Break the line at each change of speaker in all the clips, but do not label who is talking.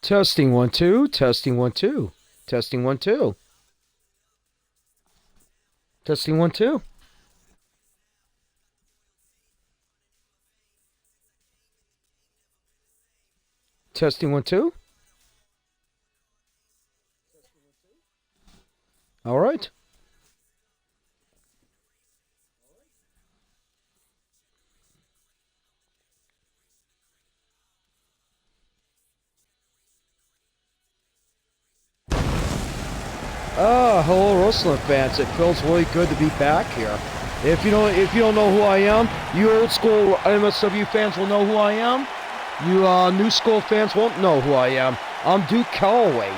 Testing 1 2, testing 1 2, testing 1 2, testing 1 2. Testing 1 2. All right. Hello wrestling fans. It feels really good to be back here. If you don't know who I am, you old school MSW fans will know who I am. You new school fans won't know who I am. I'm Duke Calloway,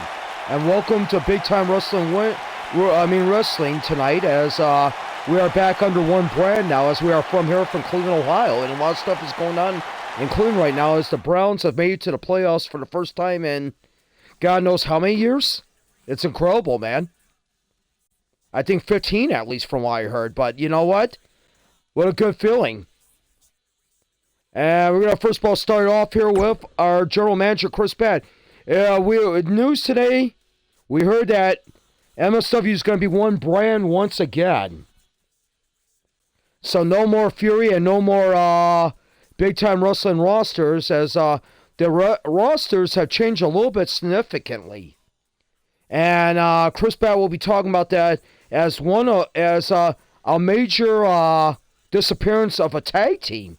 and welcome to Big Time Wrestling. Wrestling tonight, as we are back under one brand now, as we are from Cleveland, Ohio, and a lot of stuff is going on in Cleveland right now, as the Browns have made it to the playoffs for the first time in God knows how many years. It's incredible, man. I think 15 at least from what I heard. But you know what? What a good feeling. And we're going to first of all start off here with our general manager, Chris Bad. News today, we heard that MSW is going to be one brand once again. So no more Fury and no more Big Time Wrestling rosters, as the rosters have changed a little bit significantly. And Chris Bad will be talking about that as a major disappearance of a tag team,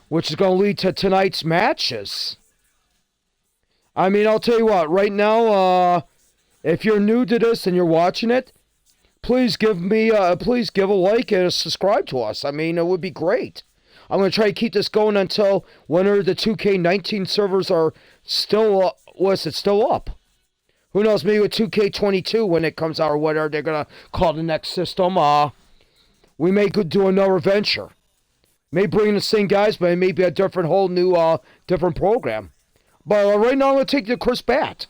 which is going to lead to tonight's matches. I mean, I'll tell you what, right now, if you're new to this and you're watching it, please give a like and subscribe to us. I mean, it would be great. I'm going to try to keep this going until whenever the 2K19 servers are still up. Who knows, maybe with 2K22 when it comes out or whatever they're going to call the next system, we may do another venture. May bring in the same guys, but it may be a whole new different program. But right now, I'm going to take you to Chris Bat.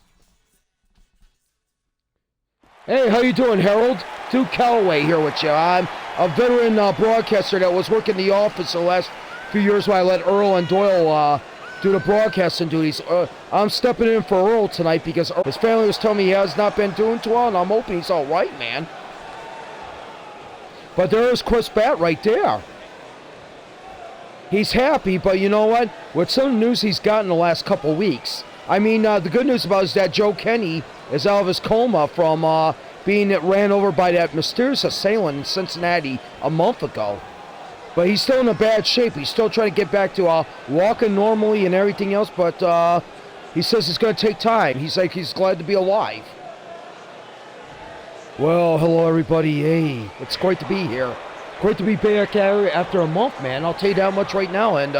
Hey, how you doing, Harold? Duke Calloway here with you. I'm a veteran broadcaster that was working in the office the last few years when I let Earl and Doyle do the broadcasting duties. I'm stepping in for Earl tonight because his family was telling me he has not been doing too well, and I'm hoping he's all right, man. But there's Chris Bat right there. He's happy, but you know what? With some news he's gotten the last couple weeks, I mean, the good news about it is that Joe Kenny is out of his coma from being ran over by that mysterious assailant in Cincinnati a month ago. But he's still in a bad shape. He's still trying to get back to walking normally and everything else, but he says it's going to take time. He's like, he's glad to be alive. Well, hello, everybody. Hey, it's great to be here. Great to be back after a month, man. I'll tell you that much right now. And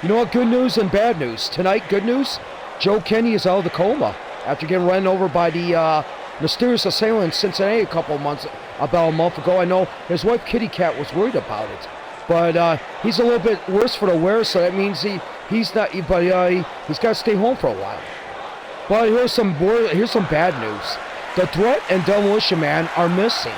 you know what? Good news and bad news. Tonight, good news. Joe Kenny is out of the coma after getting run over by the mysterious assailant in Cincinnati about a month ago. I know his wife, Kitty Cat, was worried about it. But he's a little bit worse for the wear, so that means he's not. But he's got to stay home for a while. But here's some bad news. The Threat and Demolition Man are missing,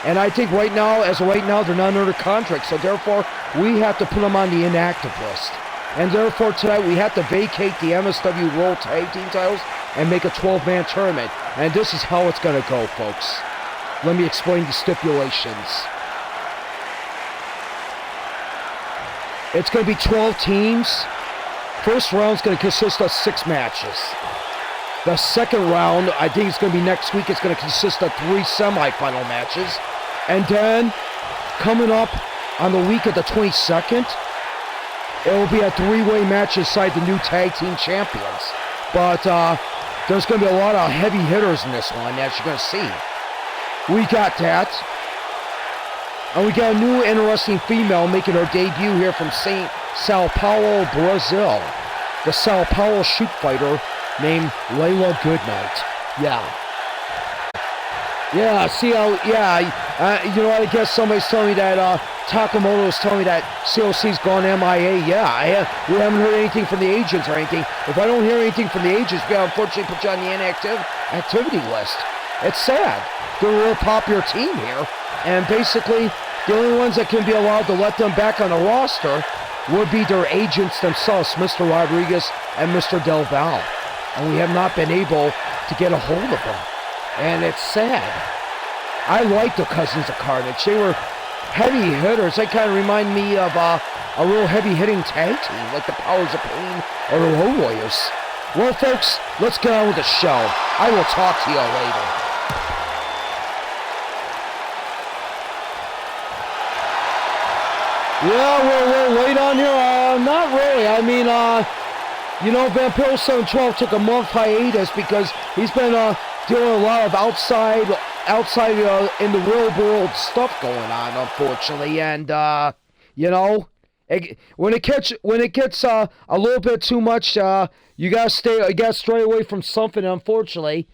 and I think right now, they're not under contract. So therefore, we have to put them on the inactive list. And therefore, tonight we have to vacate the MSW World Tag Team titles and make a 12-man tournament. And this is how it's going to go, folks. Let me explain the stipulations. It's going to be 12 teams. First round is going to consist of 6 matches. The second round, I think it's going to be next week, it's going to consist of 3 semifinal matches. And then, coming up on the week of the 22nd, it will be a 3-way match inside the new tag team champions. But there's going to be a lot of heavy hitters in this one, as you're going to see. We got that. And we got a new interesting female making her debut here from Sao Paulo, Brazil. The Sao Paulo shoot fighter named Layla Goodnight. Yeah, see how, you know what, I guess somebody's telling me that, Takamoto's telling me that COC's gone MIA. We haven't heard anything from the agents or anything. If I don't hear anything from the agents, we gotta unfortunately put you on the activity list. It's sad. They're a real popular team here. And basically, the only ones that can be allowed to let them back on the roster would be their agents themselves, Mr. Rodriguez and Mr. Del Val. And we have not been able to get a hold of them. And it's sad. I like the Cousins of Carnage. They were heavy hitters. They kind of remind me of a real heavy-hitting tag team, like the Powers of Pain or the Road Warriors. Well, folks, let's get on with the show. I will talk to you later. Yeah, we're late on here. Not really. I mean, Vampiro 712 took a month hiatus because he's been doing a lot of outside in the real world stuff going on, unfortunately. And when it gets a little bit too much, you gotta stray away from something, unfortunately.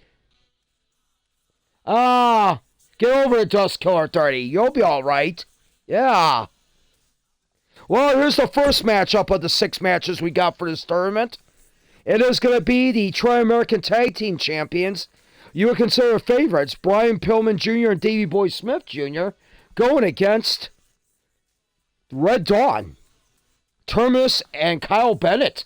Get over it, Dust Killer 30. You'll be all right. Yeah. Well, here's the first matchup of the 6 matches we got for this tournament. It is going to be the Tri-American Tag Team Champions. You would consider favorites, Brian Pillman Jr. and Davey Boy Smith Jr. going against Red Dawn, Terminus, and Kyle Bennett.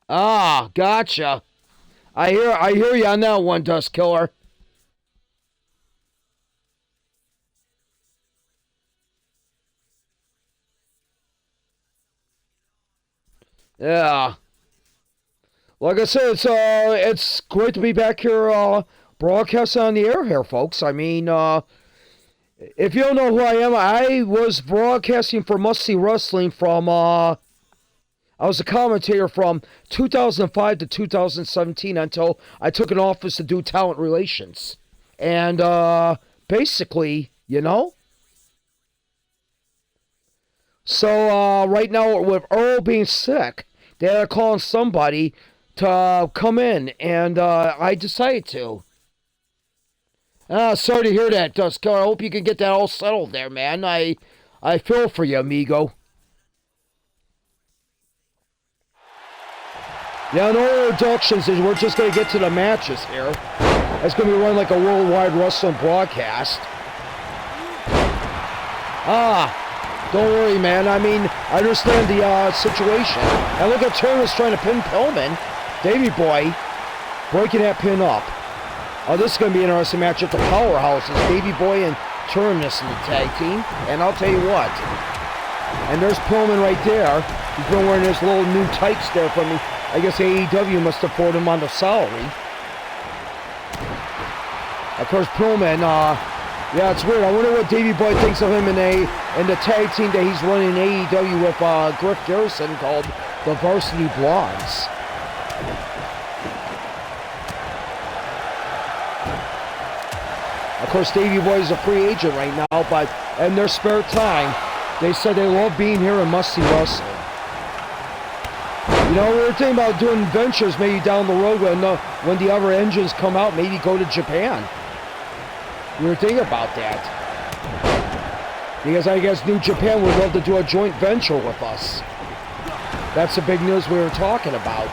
Gotcha. I hear you on that one, Dust Killer. Yeah. Like I said, it's great to be back here broadcasting on the air here, folks. I mean, if you don't know who I am, I was broadcasting for Must See Wrestling from I was a commentator from 2005 to 2017 until I took an office to do talent relations. And basically, So right now, with Earl being sick, they're calling somebody to come in, and I decided to. Sorry to hear that, Dusker. I hope you can get that all settled there, man. I feel for you, amigo. Yeah, no introductions. We're just going to get to the matches here. It's going to be run like a worldwide wrestling broadcast. Don't worry, man. I mean, I understand the situation. And look at Terminus trying to pin Pillman. Davey Boy breaking that pin up. This is going to be an interesting matchup. The powerhouses, Davey Boy and Terminus in the tag team. And I'll tell you what. And there's Pillman right there. He's been wearing his little new tights there from me. I guess AEW must have poured him on the salary. Of course, Pillman, yeah, it's weird. I wonder what Davey Boy thinks of him in the tag team that he's running AEW with Griff Garrison called the Varsity Blondes. Of course, Davey Boy is a free agent right now, but in their spare time, they said they love being here and must see wrestling. We were thinking about doing ventures maybe down the road when the other engines come out, maybe go to Japan. We were thinking about that. Because I guess New Japan would love to do a joint venture with us. That's the big news we were talking about.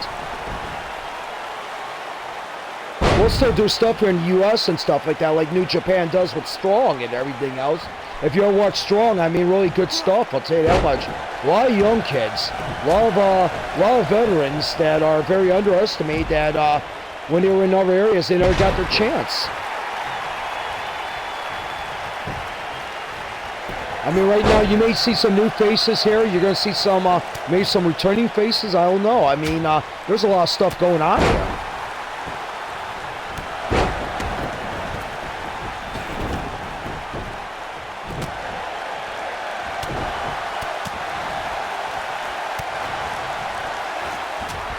We'll still do stuff here in the U.S. and stuff like that, like New Japan does with Strong and everything else. If you ever watch Strong, I mean, really good stuff, I'll tell you that much. A lot of young kids, a lot of veterans that are very underestimated that when they were in other areas, they never got their chance. I mean, right now, you may see some new faces here. You're going to see some, maybe some returning faces. I don't know. I mean, there's a lot of stuff going on here.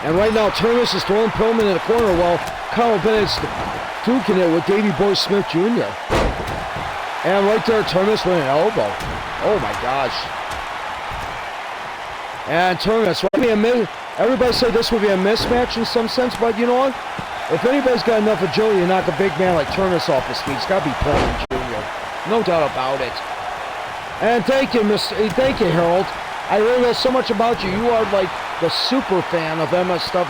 And right now, Terminus is throwing Pillman in the corner while Kyle Bennett's duking it with Davey Boy Smith Jr. And right there, Terminus with an elbow. Oh my gosh. And Terminus, everybody said this would be a mismatch in some sense, but you know what? If anybody's got enough agility to knock a big man like Terminus off his feet, it's got to be Pillman Jr. No doubt about it. And thank you, Harold. I really know so much about you. You are like the super fan of MSW.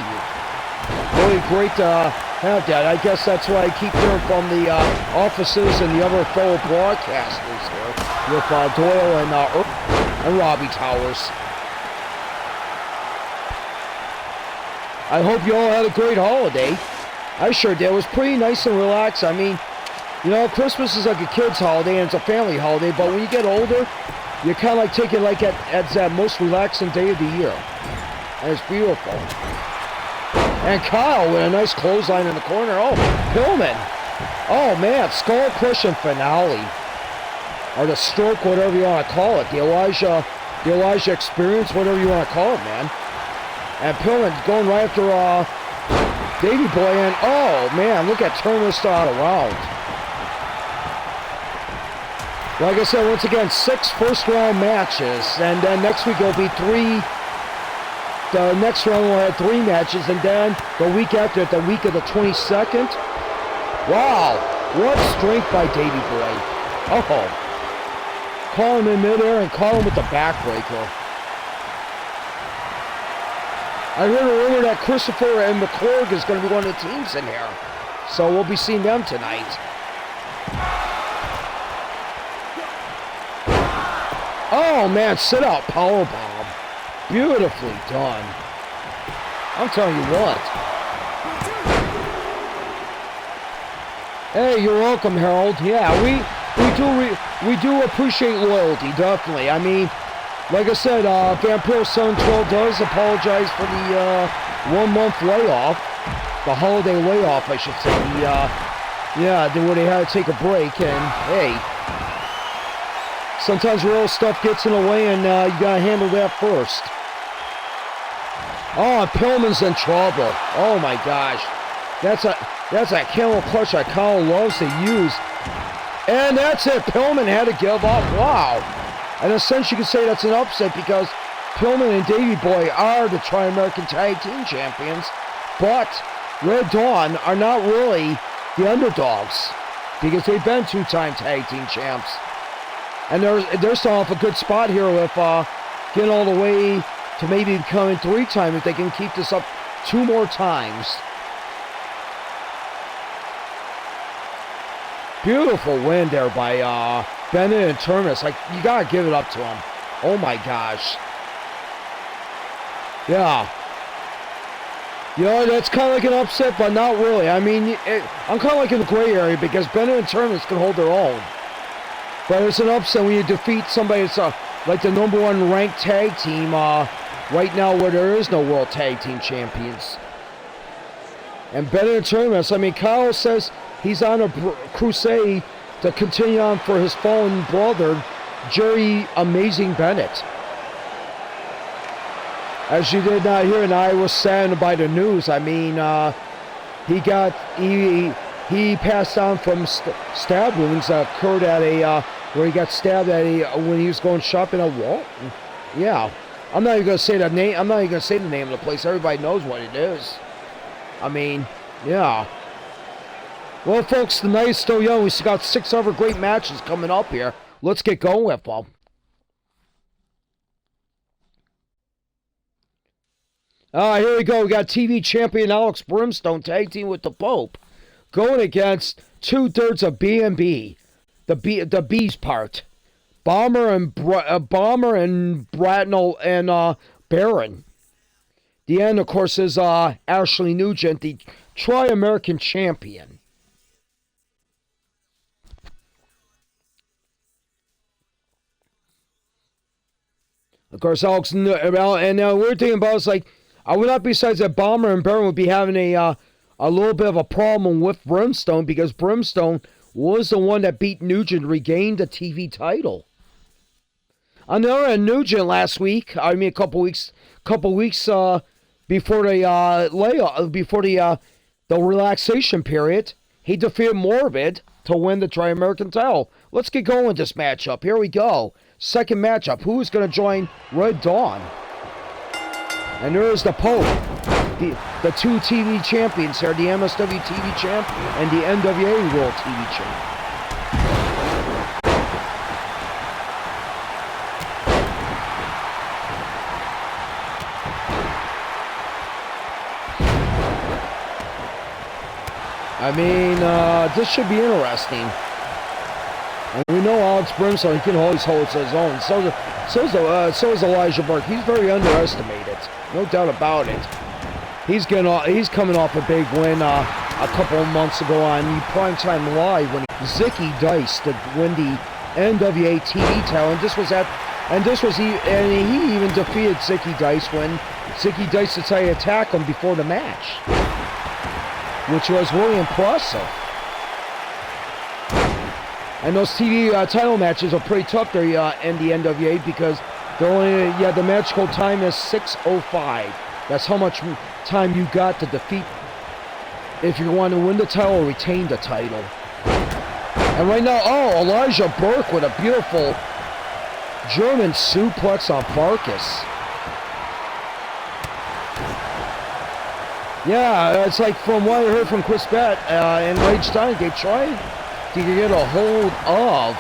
Really have that. I guess that's why I keep hearing from the offices and the other fellow broadcasters here with Doyle and Robbie Towers. I hope you all had a great holiday. I sure did. It was pretty nice and relaxed. I mean, you know, Christmas is like a kid's holiday and it's a family holiday, but when you get older, you kind of like take it like as that most relaxing day of the year. And it's beautiful. And Kyle with a nice clothesline in the corner. Oh, Pillman. Oh, man, skull crushing finale. Or the stroke, whatever you want to call it. The Elijah experience, whatever you want to call it, man. And Pillman going right after Davey Boy, and oh man, look at turn this out around. Like I said, once again, 6 first-round matches, and then next week will be 3. The next round will have 3 matches, and then the week after, the week of the 22nd. Wow, what strength by Davey Boy. Oh, call him in midair and call him with the backbreaker. I heard a rumor that Christopher and McClurg is going to be one of the teams in here. So we'll be seeing them tonight. Oh man, sit out powerbomb. Beautifully done. I'm telling you what. Hey, you're welcome, Harold. Yeah, we do appreciate loyalty, definitely. I mean, like I said, Vampiro 712 does apologize for the 1-month layoff. The holiday layoff, I should say. Where they had to take a break. And, hey, sometimes real stuff gets in the way, and you got to handle that first. Oh, Pillman's in trouble. Oh, my gosh. That's a camel clutch that Kyle loves to use. And that's it. Pillman had to give up. Wow. In a sense, you could say that's an upset because Pillman and Davey Boy are the Tri-American Tag Team Champions, but Red Dawn are not really the underdogs because they've been 2-time Tag Team Champs. And they're still off a good spot here with getting all the way to maybe becoming 3-time if they can keep this up 2 more times. Beautiful win there by Bennett and Terminus. Like, you gotta give it up to him. Oh my gosh. Yeah. You know, that's kind of like an upset, but not really. I mean, I'm kind of like in the gray area because Bennett and Terminus can hold their own. But it's an upset when you defeat somebody that's like the #1 ranked tag team right now where there is no World Tag Team Champions. And Bennett and Terminus, I mean, Kyle says he's on a crusade to continue on for his fallen brother, Jerry Amazing Bennett. As you did not hear, and I was saddened by the news. I mean, he passed on from stab wounds that occurred at where he got stabbed at when he was going shopping at Walton. Yeah, I'm not even gonna say that name. I'm not even gonna say the name of the place. Everybody knows what it is. I mean, yeah. Well, folks, the night is still young. We still got 6 other great matches coming up here. Let's get going with them. Here we go. We got TV champion Alex Brimstone tag team with the Pope going against 2/3 of B&B, the B's part. Bomber and Bratnell and Baron. The end, of course, is Ashley Nugent, the Tri-American champion. Of course, Alex, and the weird thing about it is, like, I would not be surprised that Bomber and Baron would be having a little bit of a problem with Brimstone because Brimstone was the one that beat Nugent, regained the TV title. On the other hand, Nugent last week, I mean a couple weeks before the layoff, before the relaxation period, he defeated Morbid to win the Tri-American title. Let's get going with this matchup. Here we go. Second matchup. Who is going to join Red Dawn? And there is the Pope, the 2 TV champions here, the MSW TV champ and the NWA World TV champ. I mean, this should be interesting. And we know Alex Brimstone, he can always hold his own. So is Elijah Burke. He's very underestimated. No doubt about it. He's coming off a big win a couple of months ago on Primetime Live when Zicky Dice to win the NWA TV title. And he even defeated Zicky Dice when Zicky Dice decided to attack him before the match, which was really impressive. And those TV title matches are pretty tough there in the NWA because the magical time is 6:05. That's how much time you got to defeat if you want to win the title or retain the title. And right now, Elijah Burke with a beautiful German suplex on Farkas. Yeah, it's like from what I heard from Chris Bett and Rage Stein, they tried to get a hold of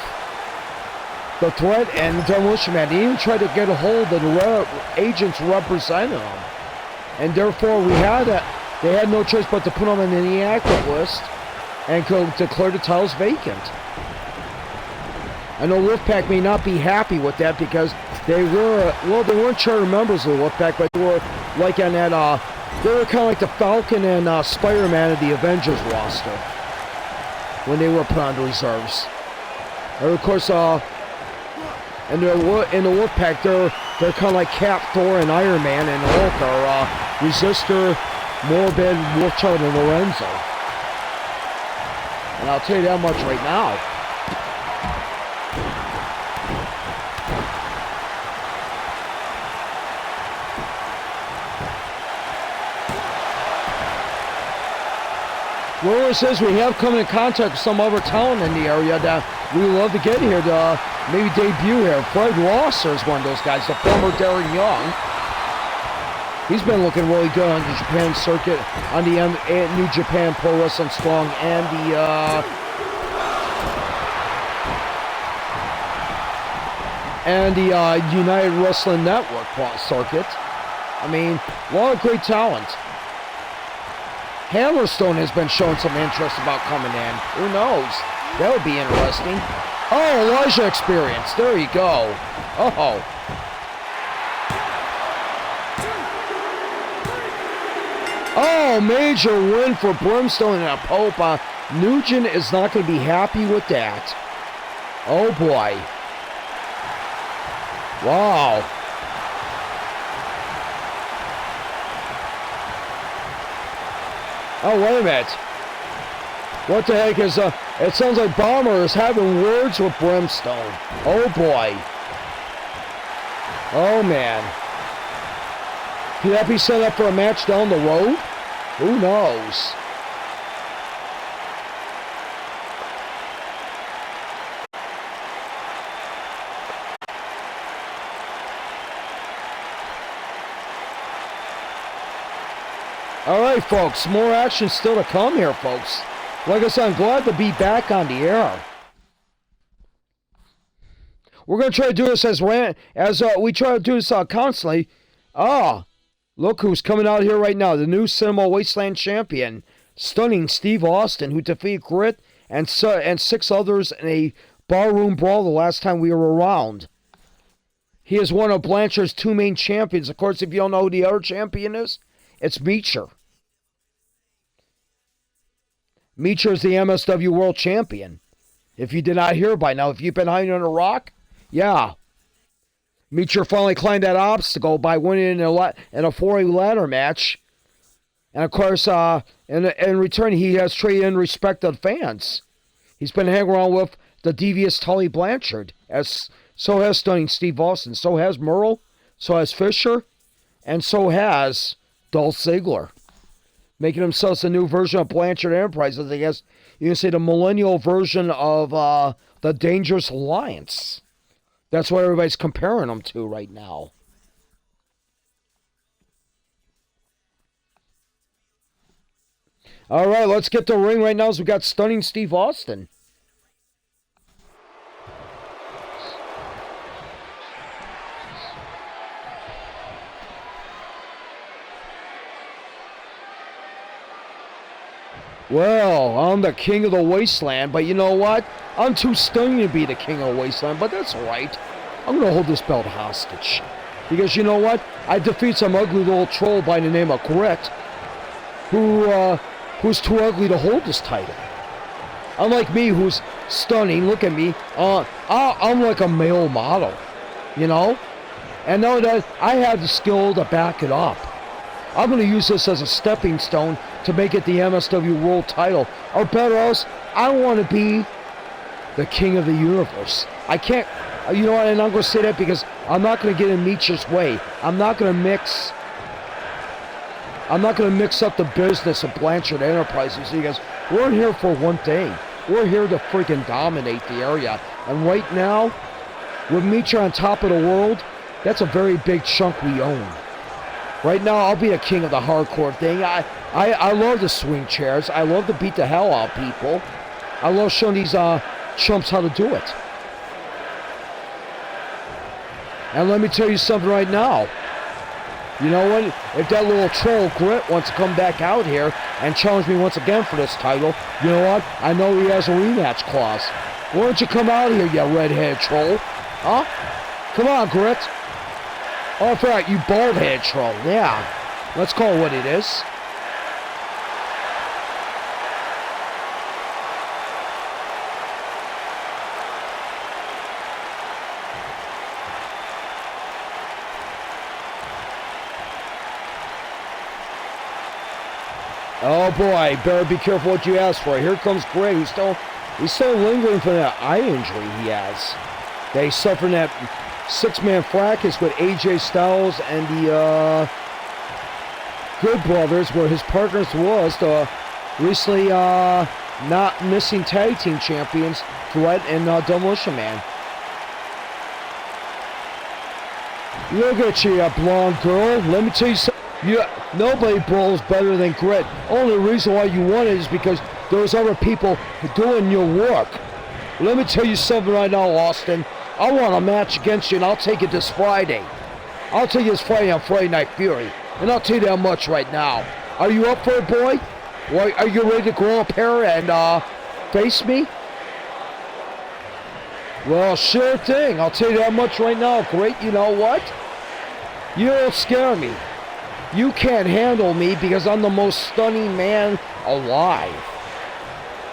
the Threat and the Demolition Man. They even tried to get a hold of the agents representing them. And therefore, they had no choice but to put them in the inactive list and declare the titles vacant. I know Wolfpack may not be happy with that because they weren't charter members of the Wolfpack, but they were like on that, they were kind of like the Falcon and Spider-Man of the Avengers roster when they were put on the reserves. And of course, in the Wolfpack, they're kind of like Cap, Thor, and Iron Man, and Hulk are Resistor, Morbid, Wolfchild, and Lorenzo. And I'll tell you that much right now. Rumor says we have come in contact with some other talent in the area that we would love to get here to maybe debut here. Fred Rosser is one of those guys, the former Darren Young. He's been looking really good on the Japan circuit, on the New Japan Pro Wrestling Strong and the United Wrestling Network circuit. I mean, a lot of great talent. Hammerstone has been showing some interest about coming in. Who knows? That would be interesting. Oh, Elijah Experience. There you go. Oh. Oh, major win for Brimstone and Pope. Nugent is not going to be happy with that. Oh, boy. Wow. Oh, wait a minute. What the heck is, it sounds like Bomber is having words with Brimstone. Oh, boy. Oh, man. Could that be set up for a match down the road? Who knows? All right, folks, more action still to come here, folks. Like I said, I'm glad to be back on the air. We're going to try to do this as we try to do this constantly. Look who's coming out here right now, the new Cinema Wasteland champion, Stunning Steve Austin, who defeated Grit and 6 others in a barroom brawl the last time we were around. He is one of Blanchard's 2 main champions. Of course, if you don't know who the other champion is, it's Meacher. Meacher is the MSW World Champion. If you did not hear by now, if you've been hiding on a rock, yeah. Meacher finally climbed that obstacle by winning in a 4-way ladder match. And of course, in return, he has traded in respect of fans. He's been hanging around with the devious Tully Blanchard, so has Stunning Steve Austin, so has Merle, so has Fisher, and so has Dolph Ziggler, making themselves a new version of Blanchard Enterprises. I guess you can say the millennial version of the Dangerous Alliance. That's what everybody's comparing them to right now. All right, let's get the ring right now as we got Stunning Steve Austin. Well, I'm the king of the wasteland, but you know what? I'm too stunning to be the king of the wasteland, but that's alright. I'm going to hold this belt hostage. Because you know what? I defeat some ugly little troll by the name of Grit, who's too ugly to hold this title. Unlike me, who's stunning, look at me, I'm like a male model, you know? And now that I have the skill to back it up. I'm going to use this as a stepping stone to make it the MSW World title. Or better else, I want to be the king of the universe. I can't, you know what, and I'm going to say that because I'm not going to get in Meech's way. I'm not going to mix up the business of Blanchard Enterprises because we're here for one thing. We're here to freaking dominate the area. And right now, with Meech on top of the world, that's a very big chunk we own. Right now, I'll be the king of the hardcore thing. I love to swing chairs. I love to beat the hell out of people. I love showing these chumps how to do it. And let me tell you something right now. You know what? If that little troll Grit wants to come back out here and challenge me once again for this title, you know what? I know he has a rematch clause. Why don't you come out here, you red-headed troll? Huh? Come on, Grit. Oh, that's right, you bald-headed troll. Yeah. Let's call it what it is. Oh boy, better be careful what you ask for. Here comes Gray. He's still lingering from that eye injury he has. They suffered that six-man fracas with AJ Styles and the Good Brothers, where his partners was the recently not missing tag team champions, Threat and Demolition Man. Look at you, blonde girl. Let me tell you something. Nobody brawls better than Grit. Only reason why you won it is because there's other people doing your work. Let me tell you something right now, Austin. I want a match against you, and I'll take it this Friday. I'll take it this Friday on Friday Night Fury. And I'll tell you that much right now. Are you up for it, boy? Are you ready to grow up here and face me? Well, sure thing. I'll tell you that much right now. Great, you know what? You don't scare me. You can't handle me because I'm the most stunning man alive.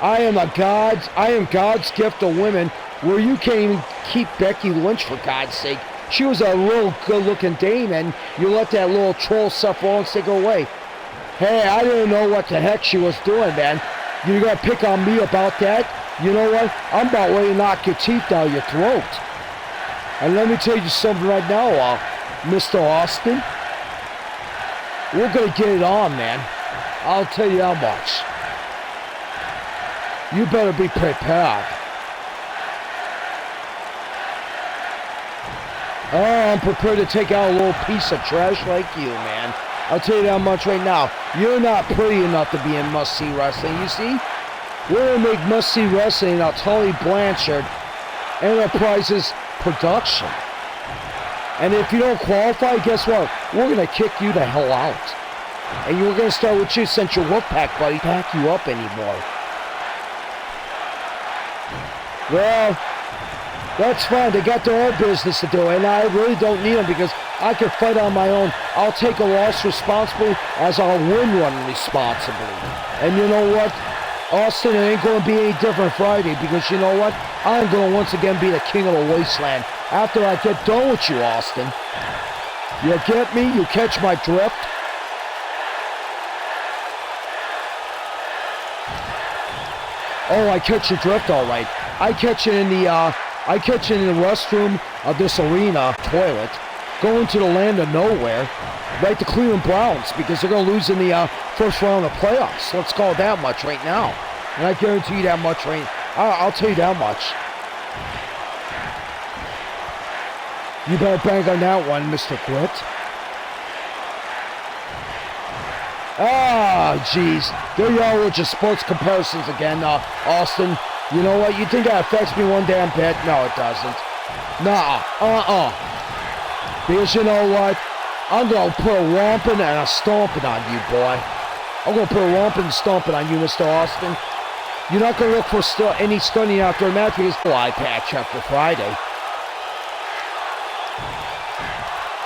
I am God's gift to women, where you can't even keep Becky Lynch, for God's sake. She was a real good-looking dame, and you let that little troll Seth Rollins take her away. Hey, I didn't know what the heck she was doing, man. You're gonna pick on me about that? You know what? I'm about ready to knock your teeth down your throat. And let me tell you something right now, Mr. Austin. We're gonna get it on, man. I'll tell you how much. You better be prepared. Oh, I'm prepared to take out a little piece of trash like you, man. I'll tell you that much right now. You're not pretty enough to be in must-see wrestling, you see? We're gonna make must-see wrestling a Tully Blanchard Enterprises production. And if you don't qualify, guess what? We're going to kick you the hell out. And we're going to start with you since your Wolfpack buddy pack you up anymore. Well, that's fine. They got their own business to do, and I really don't need them because I can fight on my own. I'll take a loss responsibly as I'll win one responsibly. And you know what? Austin, it ain't going to be any different Friday because you know what? I'm going to once again be the king of the wasteland. After I get done with you, Austin. You get me? You catch my drift? Oh, I catch your drift all right. I catch it in the restroom of this arena toilet, going to the land of nowhere, right to Cleveland Browns, because they're going to lose in the first round of playoffs. Let's call it that much right now. And I guarantee you that much right. I'll tell you that much. You better bang on that one, Mr. Grit. Ah, jeez. There you are with your sports comparisons again, Austin. You know what? You think that affects me one damn bit? No, it doesn't. Nah, Because you know what? I'm gonna put a romping and a stomping on you, boy. I'm going to put a romping stomping on you, Mr. Austin. You're not going to look for any stunning after a match because it's eye patch after Friday.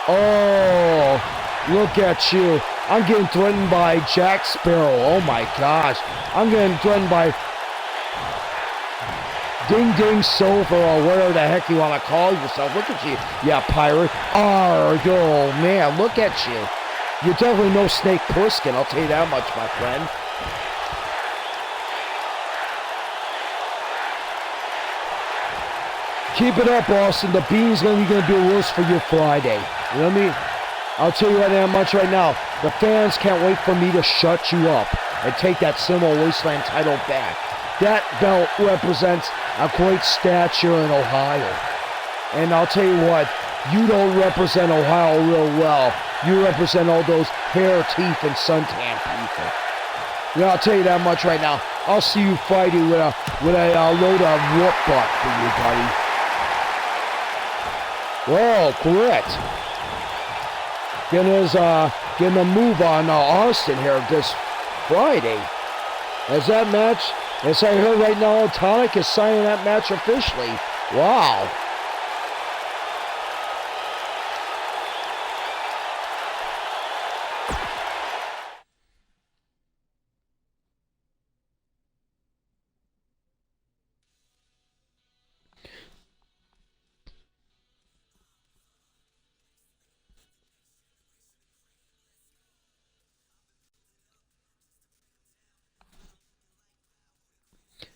Oh, look at you. I'm getting threatened by Jack Sparrow. Oh my gosh. I'm getting threatened by Ding Ding Silver or whatever the heck you want to call yourself. Look at you, yeah, pirate. Oh, man, look at you. You're definitely no Snake Plissken, I'll tell you that much, my friend. Keep it up, Austin. The bean's going to be worse for you Friday. I'll tell you that much right now. The fans can't wait for me to shut you up and take that Simo Wasteland title back. That belt represents a great stature in Ohio. And I'll tell you what, you don't represent Ohio real well. You represent all those hair, teeth, and suntan people. Yeah, I'll tell you that much right now. I'll see you fighting with a load of whoop butt for you, buddy. Well, Grit. Getting a move on Austin here this Friday. As that match, as I heard right now, Tonic is signing that match officially. Wow.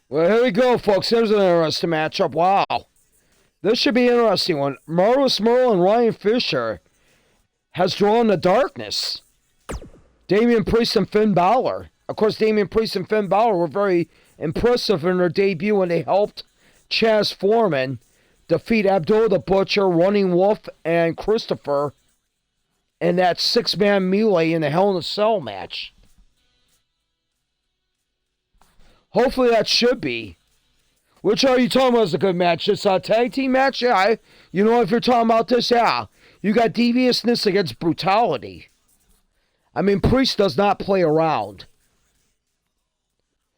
Well, here we go, folks. There's an interesting matchup. Wow. This should be an interesting one. Maurice Merle and Ryan Fisher has drawn the darkness. Damian Priest and Finn Balor. Of course, Damian Priest and Finn Balor were very impressive in their debut when they helped Chaz Foreman defeat Abdul the Butcher, Running Wolf, and Christopher in that six-man melee in the Hell in a Cell match. Hopefully that should be. Which are you talking about as a good match? This tag team match? Yeah, you know if you're talking about this, yeah. You got deviousness against brutality. I mean, Priest does not play around.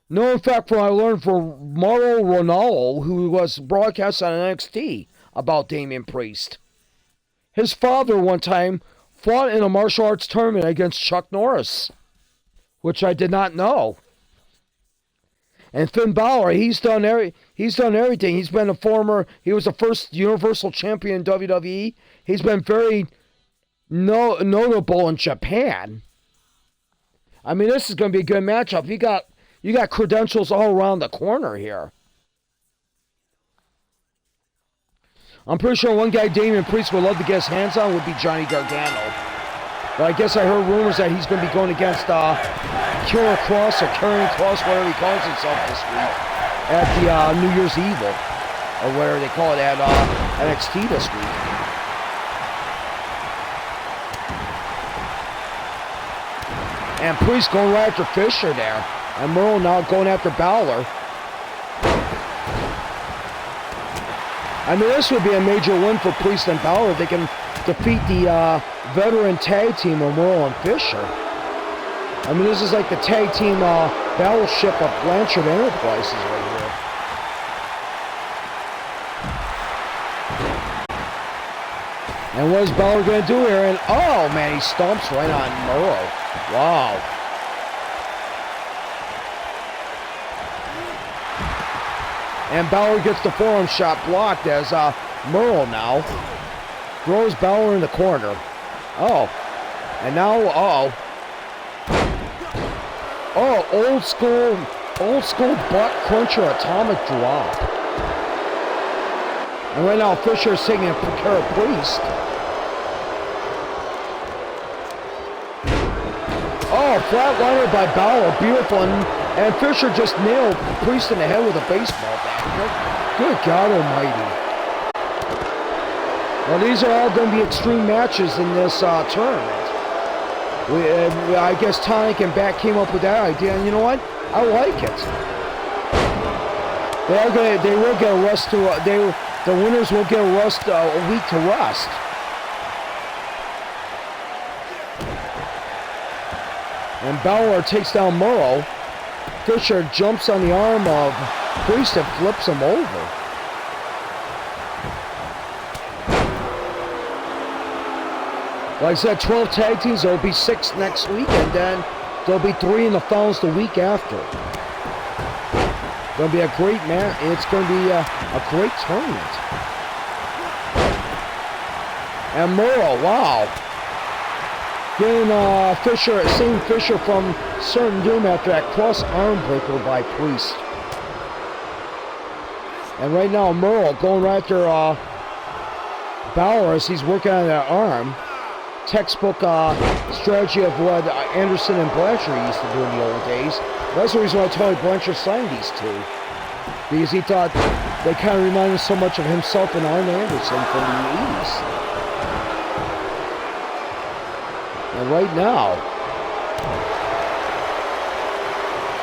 No, in fact, from I learned from Mauro Ronaldo, who was broadcast on NXT about Damian Priest. His father one time fought in a martial arts tournament against Chuck Norris, which I did not know. And Finn Balor, he's done everything. He was the first Universal Champion in WWE. He's been very notable in Japan. I mean, this is going to be a good matchup. You got credentials all around the corner here. I'm pretty sure one guy Damian Priest would love to get his hands on would be Johnny Gargano. But I guess I heard rumors that he's going to be going against Killer Cross or Karrion Kross, whatever he calls himself this week, at the New Year's Evil, or whatever they call it at NXT this week. And Priest going right after Fisher there, and Merle now going after Balor. I mean, this would be a major win for Priest and Balor if they can defeat the veteran tag team of Merle and Fisher. I mean, this is like the tag team battleship of Blanchard Enterprises right here. And what is Balor going to do here? And oh man, he stomps right on Merle. Wow. And Balor gets the forearm shot blocked as Merle now throws Balor in the corner. Oh. And now, old school butt cruncher atomic drop. And right now Fisher is taking a care of Priest. Oh, flatliner by Balor, beautiful, and Fisher just nailed Priest in the head with a baseball bat. Good God Almighty. Well, these are all going to be extreme matches in this tournament. I guess Tonic and Bat came up with that idea, and you know what? I like it. They will get a rest the winners will get a week to rest. And Balor takes down Murrow. Fisher jumps on the arm of Priest and flips him over. Like I said, 12 tag teams. There'll be 6 next week, and then there'll be 3 in the finals the week after. Going to be a great match. It's going to be a great tournament. And Murrow, wow. Getting Fisher, seeing Fisher from certain doom after that cross arm breaker by Priest. And right now, Murrow going right after Balor as he's working on that arm. Textbook strategy of what Anderson and Blanchard used to do in the old days. That's the reason why Tully Blanchard signed these two. Because he thought they kind of reminded so much of himself and Arn Anderson from the 80s. And right now,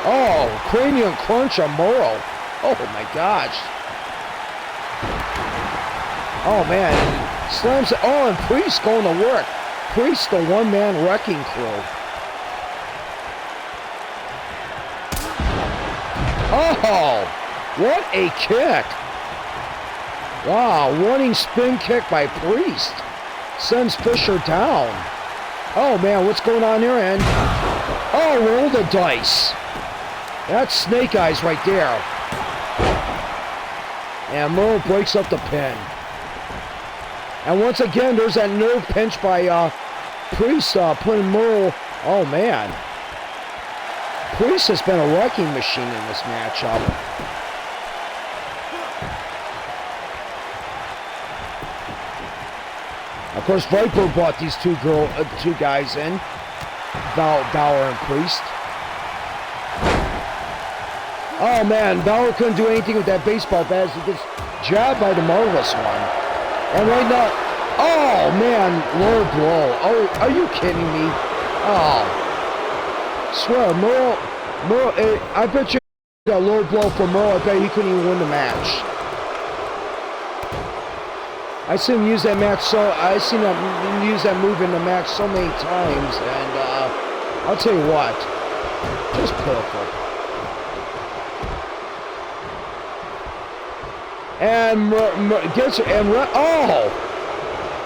oh, cranium crunch on Murrow. Oh my gosh. Oh man, slams it. Oh, and Priest going to work. Priest, the one-man wrecking crew. Oh, what a kick. Wow, running spin kick by Priest. Sends Fisher down. Oh man, what's going on here? And oh, roll the dice. That's Snake Eyes right there. And Murrow breaks up the pin. And once again, there's that nerve pinch by Priest putting Murrow. Oh man. Priest has been a wrecking machine in this matchup. Of course, Viper brought these two guys in, Balor and Priest. Oh man, Balor couldn't do anything with that baseball bat as he gets jabbed by the Marvelous One. And right now, oh man, low blow. Oh, are you kidding me? Oh, swear, Murrow. I bet you a low blow for Murrow. I bet he couldn't even win the match. I seen him use that use that move in the match so many times, and I'll tell you what, just pitiful. And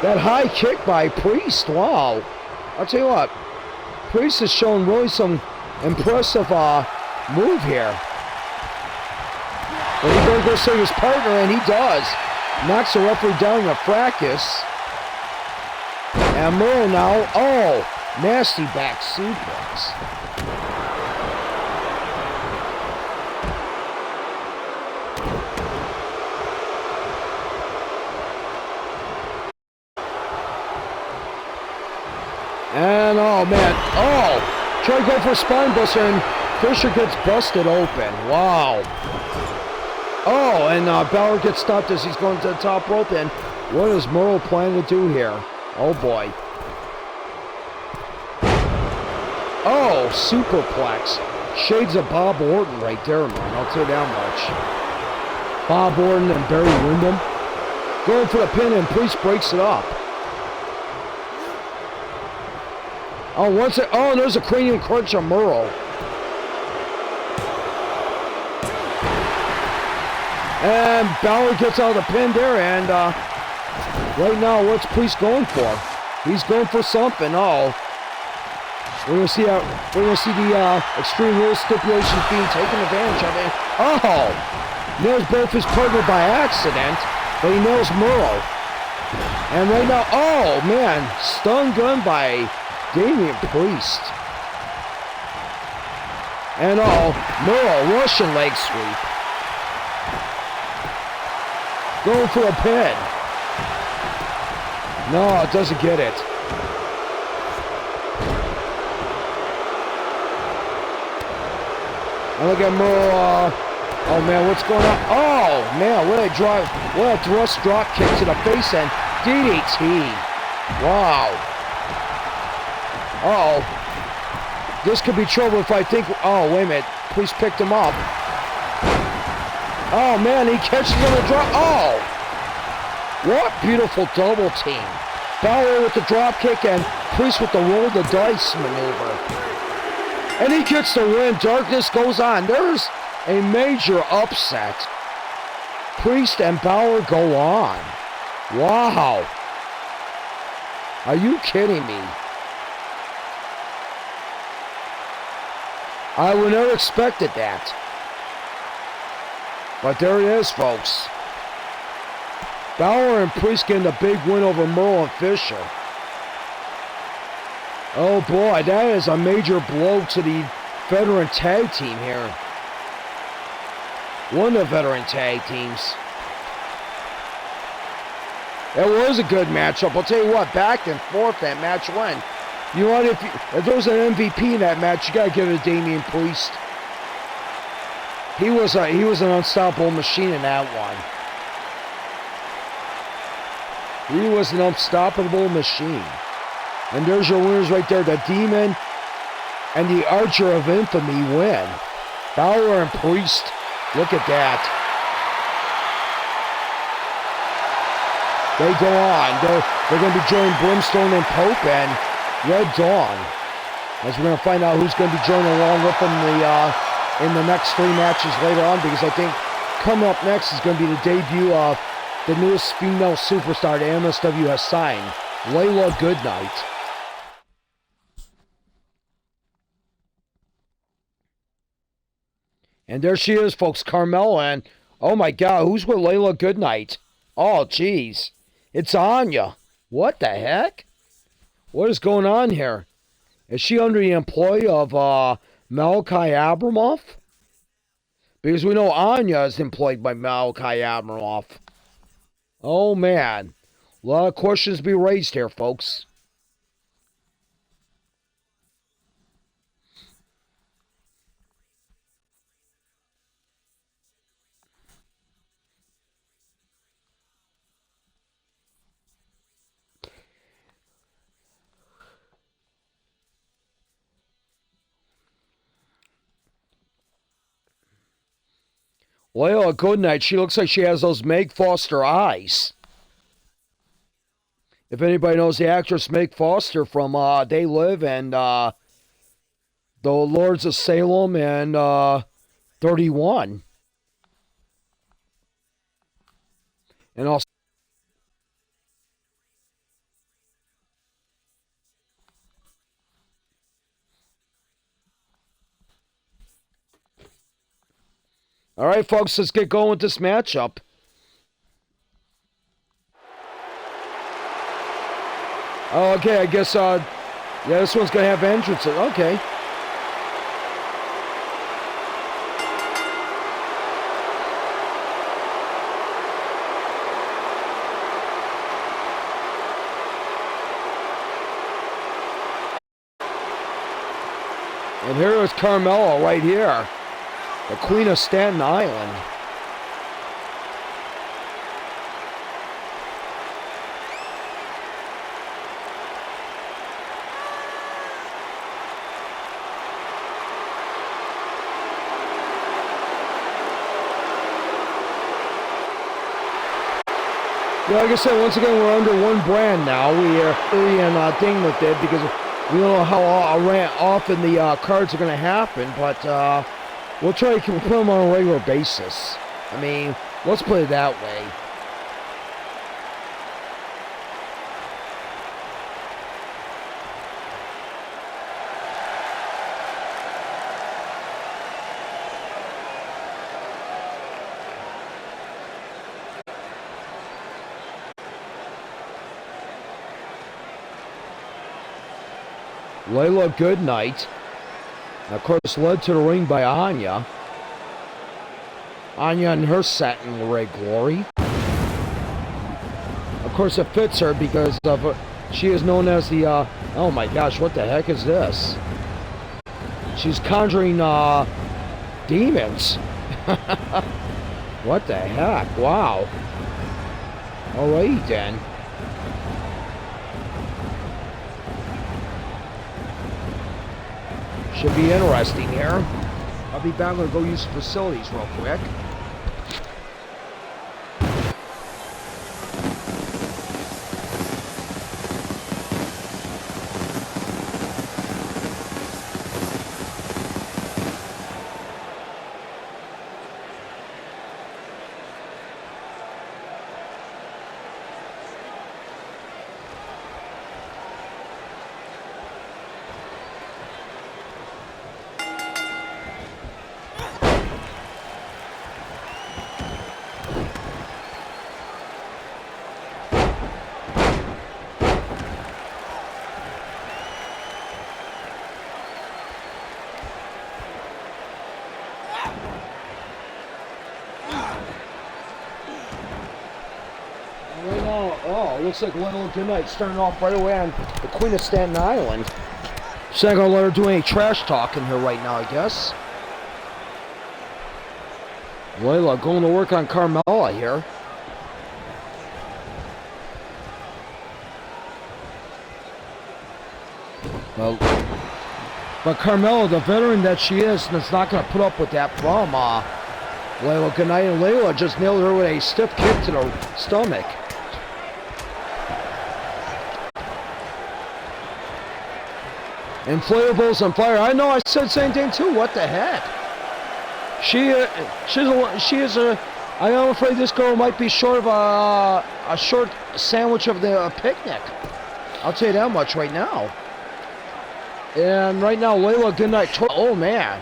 that high kick by Priest. Wow, I'll tell you what, Priest has shown really some impressive move here. But he's going to go save his partner, and he does. Knocks the referee down in a fracas. And Murrow now, oh, nasty back suplex. And oh man, oh, try to go for a spine buster and Fisher gets busted open. Wow. Oh, and Balor gets stopped as he's going to the top rope. And what is Murrow planning to do here? Oh boy. Oh, superplex. Shades of Bob Orton right there, man. I'll tell you that much. Bob Orton and Barry Windham. Going for the pin and Priest breaks it up. Oh, there's a cranium crunch on Murrow. And Balor gets out of the pin there, and right now, what's Priest going for? He's going for something. Oh, we're gonna see the Extreme Rules stipulations being taken advantage of. It. Oh, nails both his partner by accident, but he nails Murrow. And right now, oh man, stun gun by Damian Priest. And oh, Murrow, Russian leg sweep. Going for a pin. No, it doesn't get it. And look at Murrow. Oh man, what's going on? Oh man, what a thrust drop kick to the face and DDT. Wow. Uh-oh. This could be trouble if I think... Oh, wait a minute. Priest picked him up. Oh, man, he catches him on the drop. Oh! What beautiful double team. Balor with the drop kick and Priest with the roll the dice maneuver. And he gets the win. Darkness goes on. There's a major upset. Priest and Balor go on. Wow. Are you kidding me? I would never expected that. But there it is, folks. Balor and Priest getting a big win over Merle and Fisher. Oh boy, that is a major blow to the veteran tag team here. One of the veteran tag teams. It was a good matchup. I'll tell you what, back and forth that match went. You know what, if there was an MVP in that match, you gotta give it to Damian Priest. He was an unstoppable machine in that one. He was an unstoppable machine. And there's your winners right there. The Demon and the Archer of Infamy win. Balor and Priest. Look at that. They go on. They're going to be joining Brimstone and Pope and Red Dawn. As we're going to find out who's going to be joining along with them in the next 3 matches later on. Because I think coming up next is going to be the debut of the newest female superstar the MSW has signed, Layla Goodnight. And there she is, folks, Carmella, and oh my God, who's with Layla Goodnight? Oh, jeez. It's Anya. What the heck? What is going on here? Is she under the employ of Malachi Abramoff? Because we know Anya is employed by Malachi Abramoff. Oh, man. A lot of questions to be raised here, folks. Layla Goodnight, she looks like she has those Meg Foster eyes. If anybody knows the actress Meg Foster from They Live and The Lords of Salem and 31. And also all right, folks, let's get going with this matchup. Oh, okay, I guess, yeah, this one's going to have entrances. Okay. And here is Carmella right here. The Queen of Staten Island. Yeah, like I said, once again, we're under one brand now. We are really thing with it because we don't know how often the cards are going to happen, but we'll try to put them on a regular basis. I mean, let's put it that way. Layla Goodnight, of course, led to the ring by Anya. Anya in her satin red glory. Of course, it fits her because of she is known as the, oh my gosh, what the heck is this? She's conjuring demons. What the heck? Wow. Alright then. Should be interesting here. I'll be back. I'm gonna go use the facilities real quick. Looks like Layla Goodnight starting off right away on the Queen of Staten Island. So I'm gonna let her do any trash talking here right now, I guess. Layla going to work on Carmella here. Well, but Carmella, the veteran that she is not going to put up with that from Layla Goodnight. And Layla just nailed her with a stiff kick to the stomach. Inflatables on fire. I know, I said the same thing too. What the heck? I am afraid this girl might be short of a short sandwich of the picnic. I'll tell you that much right now. And right now, Layla Goodnight. Oh man,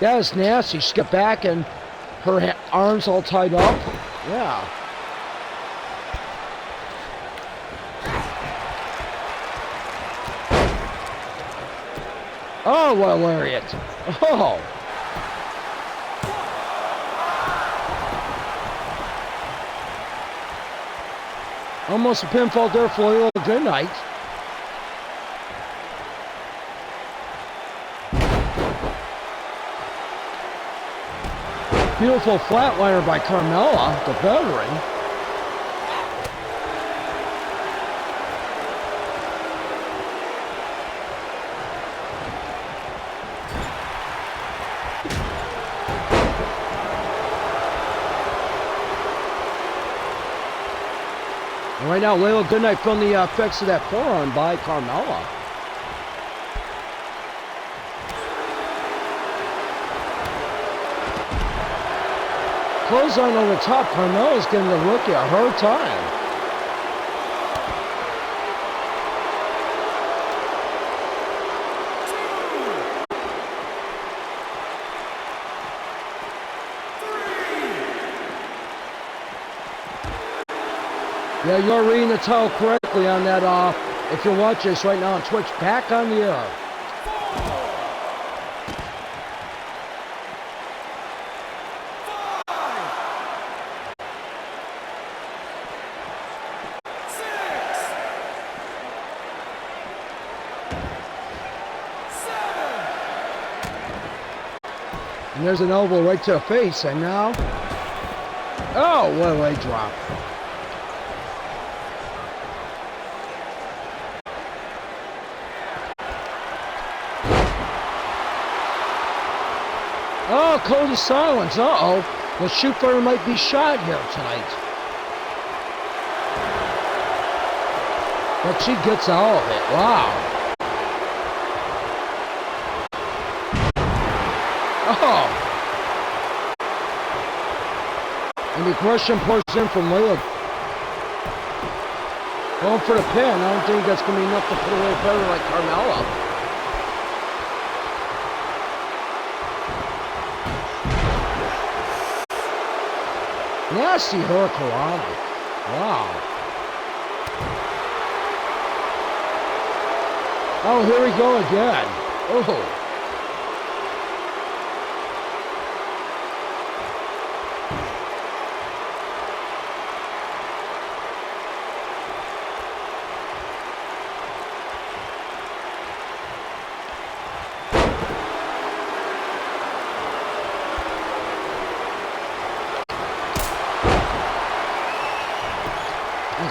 that is nasty. She got back and her arms all tied up. Yeah. Oh, what a lariat. Oh. Almost a pinfall there for Layla Goodnight. Beautiful flatliner by Carmella, the veteran. And right now, Layla Goodnight feeling the effects of that forearm by Carmella. Clothesline on the top. Carmella's giving the rookie a hard time. Yeah, you're reading the title correctly on that, if you're watching this right now on Twitch. Back on the air. And there's an elbow right to the face, and now... Oh, what a leg drop. Oh, code of silence. Uh-oh. The shoot fighter might be shot here tonight. But she gets out of it. Wow. Oh. And the aggression pushes in from Layla. Going for the pin. I don't think that's going to be enough to put away better like Carmella. Nasty Hurricanrana. Wow. Oh, here we go again. Oh.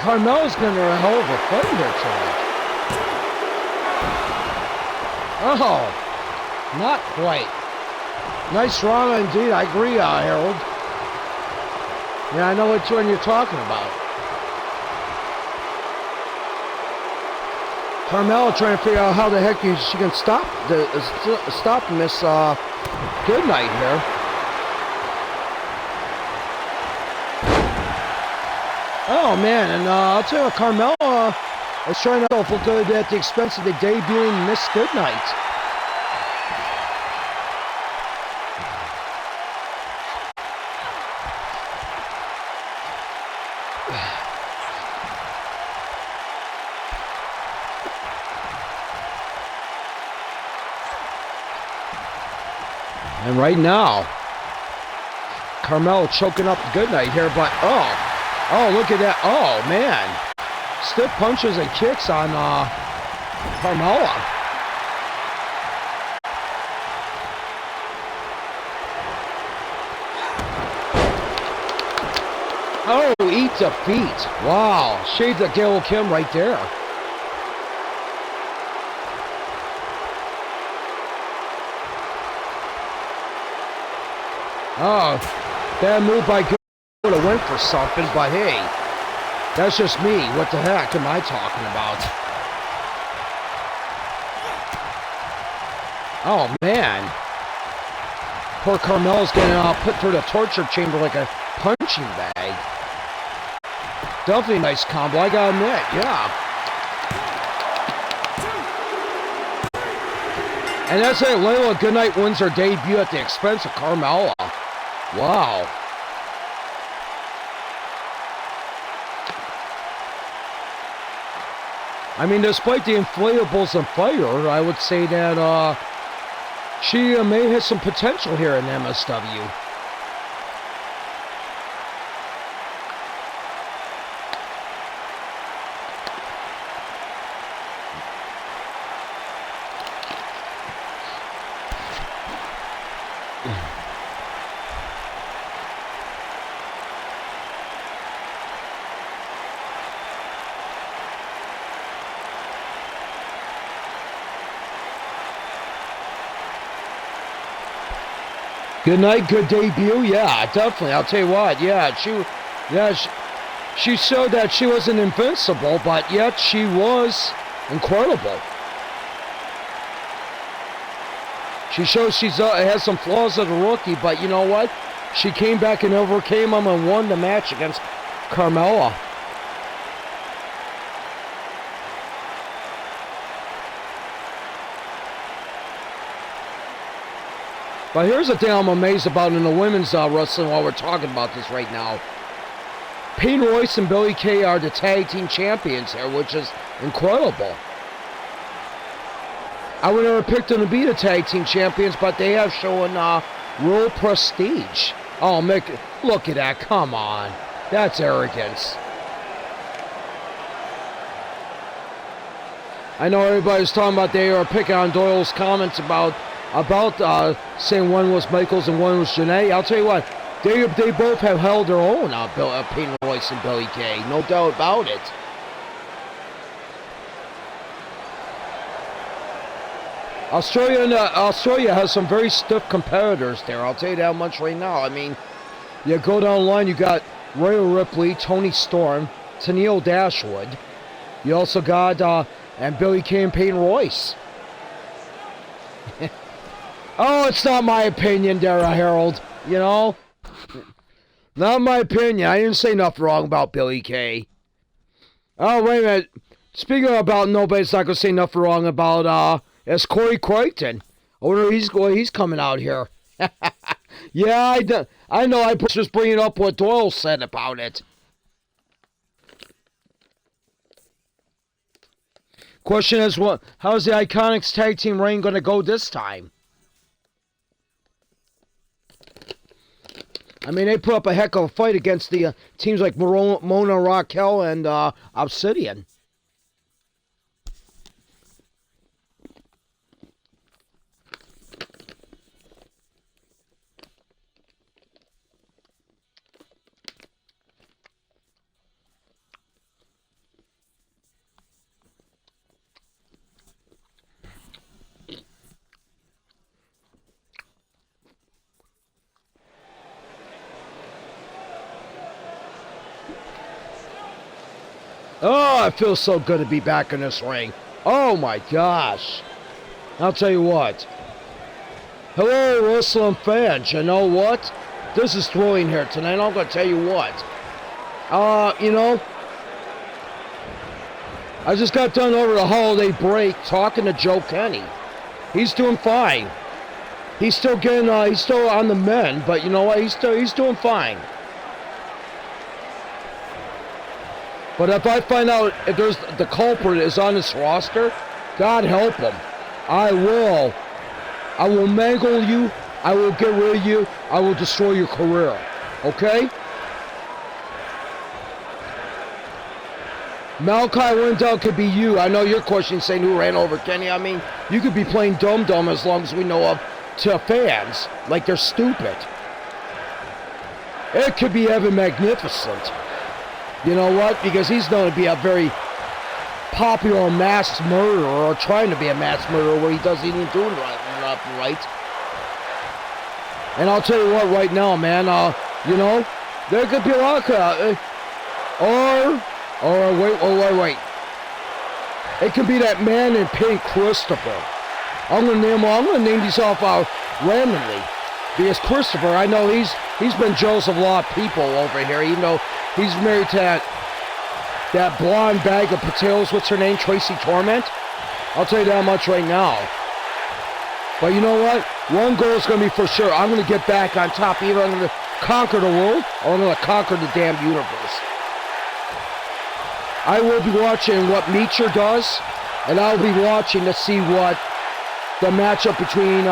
Carmella's going to a hell of a fight here tonight. Oh, not quite. Nice run indeed. I agree, Harold. Yeah, I know which one you're talking about. Carmella trying to figure out how the heck she can stop Miss Goodnight here. Oh man, and I'll tell you, Carmella is trying to look good at the expense of the debuting Miss Goodnight. And right now, Carmella choking up Goodnight here, but oh, look at that. Oh, man. stiff punches and kicks on Carmella. Oh, eat defeat. Wow, shades of Gail Kim right there. Oh, bad move by Gail. Would have went for something, but hey, that's just me. What the heck am I talking about? Oh, man. Poor Carmella's getting put through the torture chamber like a punching bag. Definitely a nice combo, I gotta admit, yeah. And that's it, Layla Goodnight wins her debut at the expense of Carmella. Wow. I mean, despite the inflatables and fire, I would say that she may have some potential here in MSW. Good night, good debut. Yeah, definitely. I'll tell you what. Yeah, she showed that she wasn't invincible, but yet she was incredible. She shows she has some flaws as a rookie, but you know what? She came back and overcame them and won the match against Carmella. But here's the thing I'm amazed about in the women's wrestling while we're talking about this right now. Peyton Royce and Billie Kay are the tag team champions here, which is incredible. I would never pick them to be the tag team champions, but they have shown real prestige. Oh, Mick, look at that. Come on. That's arrogance. I know everybody's talking about they were picking on Doyle's comments about saying one was Michaels and one was Janae. I'll tell you what, they both have held their own, Peyton Royce and Billie Kay. No doubt about it. Australia has some very stiff competitors there. I'll tell you that much right now. I mean, you go down the line, you got Rhea Ripley, Toni Storm, Tennille Dashwood. You also got and Billie Kay and Peyton Royce. Oh, it's not my opinion, Dara Harold. You know? Not my opinion. I didn't say nothing wrong about Billie Kay. Oh, wait a minute. Speaking about nobody's not going to say nothing wrong about, it's Corey Crichton. I wonder he's coming out here. Yeah, I know. I just bringing up what Doyle said about it. Question is, how's the Iconics tag team reign going to go this time? I mean, they put up a heck of a fight against the teams like Mona Raquel and Obsidian. Oh, it feels so good to be back in this ring. Oh my gosh. I'll tell you what. Hello, wrestling fans. You know what? This is thrilling here tonight. I'm going to tell you what. You know, I just got done over the holiday break talking to Joe Kenny. He's doing fine. He's still getting, he's still on the mend, but you know what? He's doing fine. But if I find out if the culprit is on this roster, God help him. I will mangle you. I will get rid of you. I will destroy your career. Okay? Malachi Wendell could be you. I know you're questioning saying who ran over Kenny. I mean, you could be playing dumb as long as we know of to fans. Like they're stupid. It could be Evan Magnificent. You know what? Because he's known to be a very popular mass murderer, or trying to be a mass murderer where he doesn't even do it right. And I'll tell you what right now, man, you know, there could be a lot of... wait. It could be that man in pink, Christopher. I'm gonna name these off randomly. Because Christopher, I know he's been jealous of a lot of people over here, even though he's married to that blonde bag of potatoes. What's her name? Tracy Torment? I'll tell you that much right now. But you know what? One goal is going to be for sure. I'm going to get back on top. Either I'm going to conquer the world or I'm going to conquer the damn universe. I will be watching what Meacher does, and I'll be watching to see what the matchup between,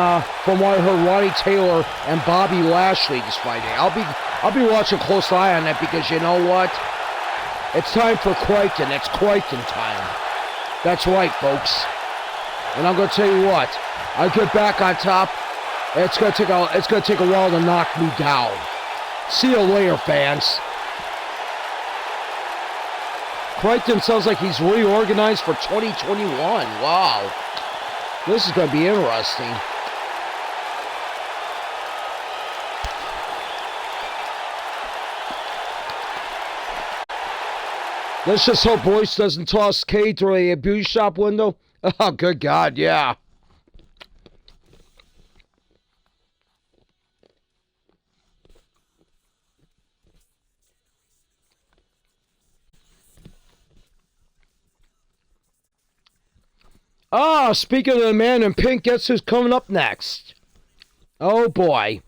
from what I heard, Ronnie Taylor and Bobby Lashley this Friday. I'll be watching a close eye on that because you know what? It's time for Crichton. It's Crichton time. That's right, folks. And I'm going to tell you what. I get back on top. It's going to take a while to knock me down. See you later, fans. Crichton sounds like he's reorganized for 2021. Wow. This is going to be interesting. Let's just hope Royce doesn't toss Cade through a beauty shop window. Oh, good God, yeah. Speaking of the man in pink, guess who's coming up next? Oh, boy.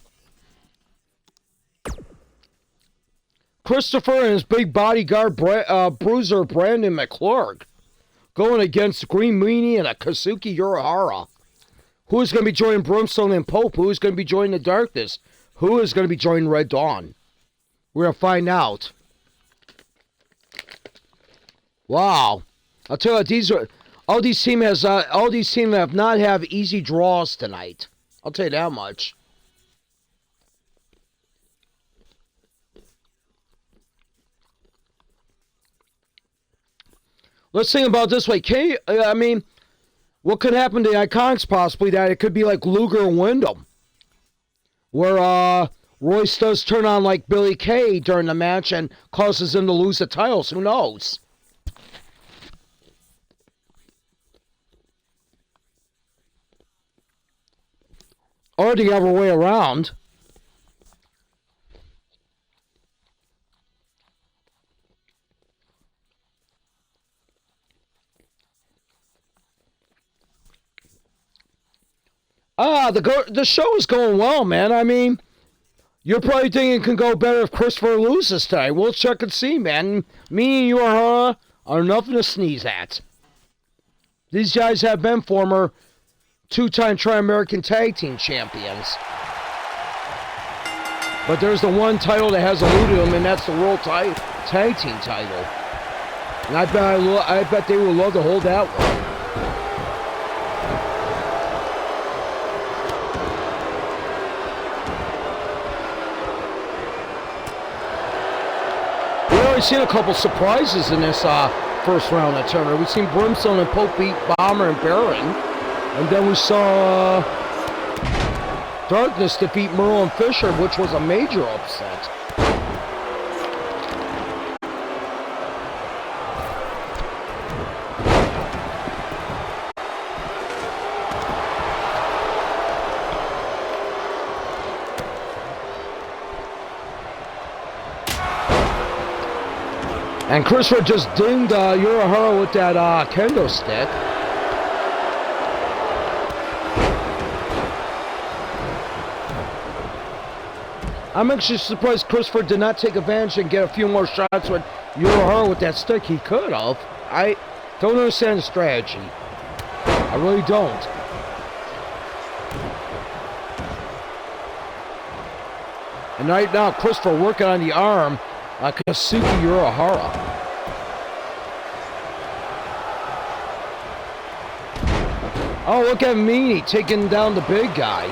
Christopher and his big bodyguard, bruiser Brandon McClurg, going against Green Meanie and a Kazuki Urahara. Who's going to be joining Brimstone and Pope? Who's going to be joining the Darkness? Who is going to be joining Red Dawn? We're going to find out. Wow. I'll tell you what, all these teams have not have easy draws tonight. I'll tell you that much. Let's think about it this way. What could happen to the Iconics possibly? That it could be like Luger and Wyndham, where Royce does turn on like Billy Kay during the match and causes them to lose the titles. Who knows? Or the other way around. The show is going well, man. I mean, you're probably thinking it can go better if Christopher loses tonight. We'll check and see, man. Me and you are nothing to sneeze at. These guys have been former two-time Tri-American Tag Team Champions. But there's the one title that has eluded them, and that's the World Tag Team title. And I bet they would love to hold that one. We've seen a couple surprises in this first round of the tournament. We've seen Brimstone and Pope beat Bomber and Bearing. And then we saw Darkness defeat Merle and Fisher, which was a major upset. And Christopher just dinged Urahara with that kendo stick. I'm actually surprised Christopher did not take advantage and get a few more shots with Urahara with that stick. He could have. I don't understand the strategy. I really don't. And right now, Christopher working on the arm. Kazuki Urahara. Oh, look at Meanie taking down the big guy.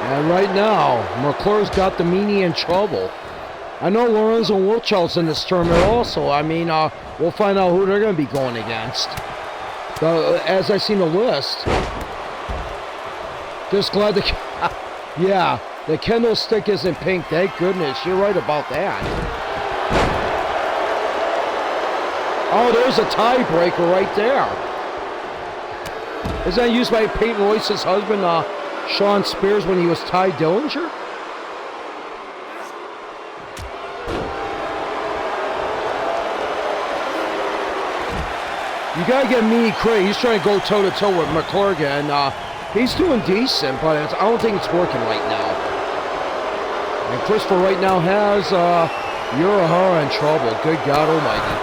And right now, McClure's got the Meanie in trouble. I know Lorenzo Wilchel's in this tournament also. I mean, we'll find out who they're going to be going against. As I seen the list. Just glad the... yeah, the kendo stick isn't pink. Thank goodness. You're right about that. Oh, there's a tiebreaker right there. Is that used by Peyton Royce's husband, Sean Spears, when he was Ty Dillinger? You gotta get Meanie credit. He's trying to go toe-to-toe with McClure again. He's doing decent, but I don't think it's working right now. And Christopher right now has Urahara in trouble. Good God Almighty.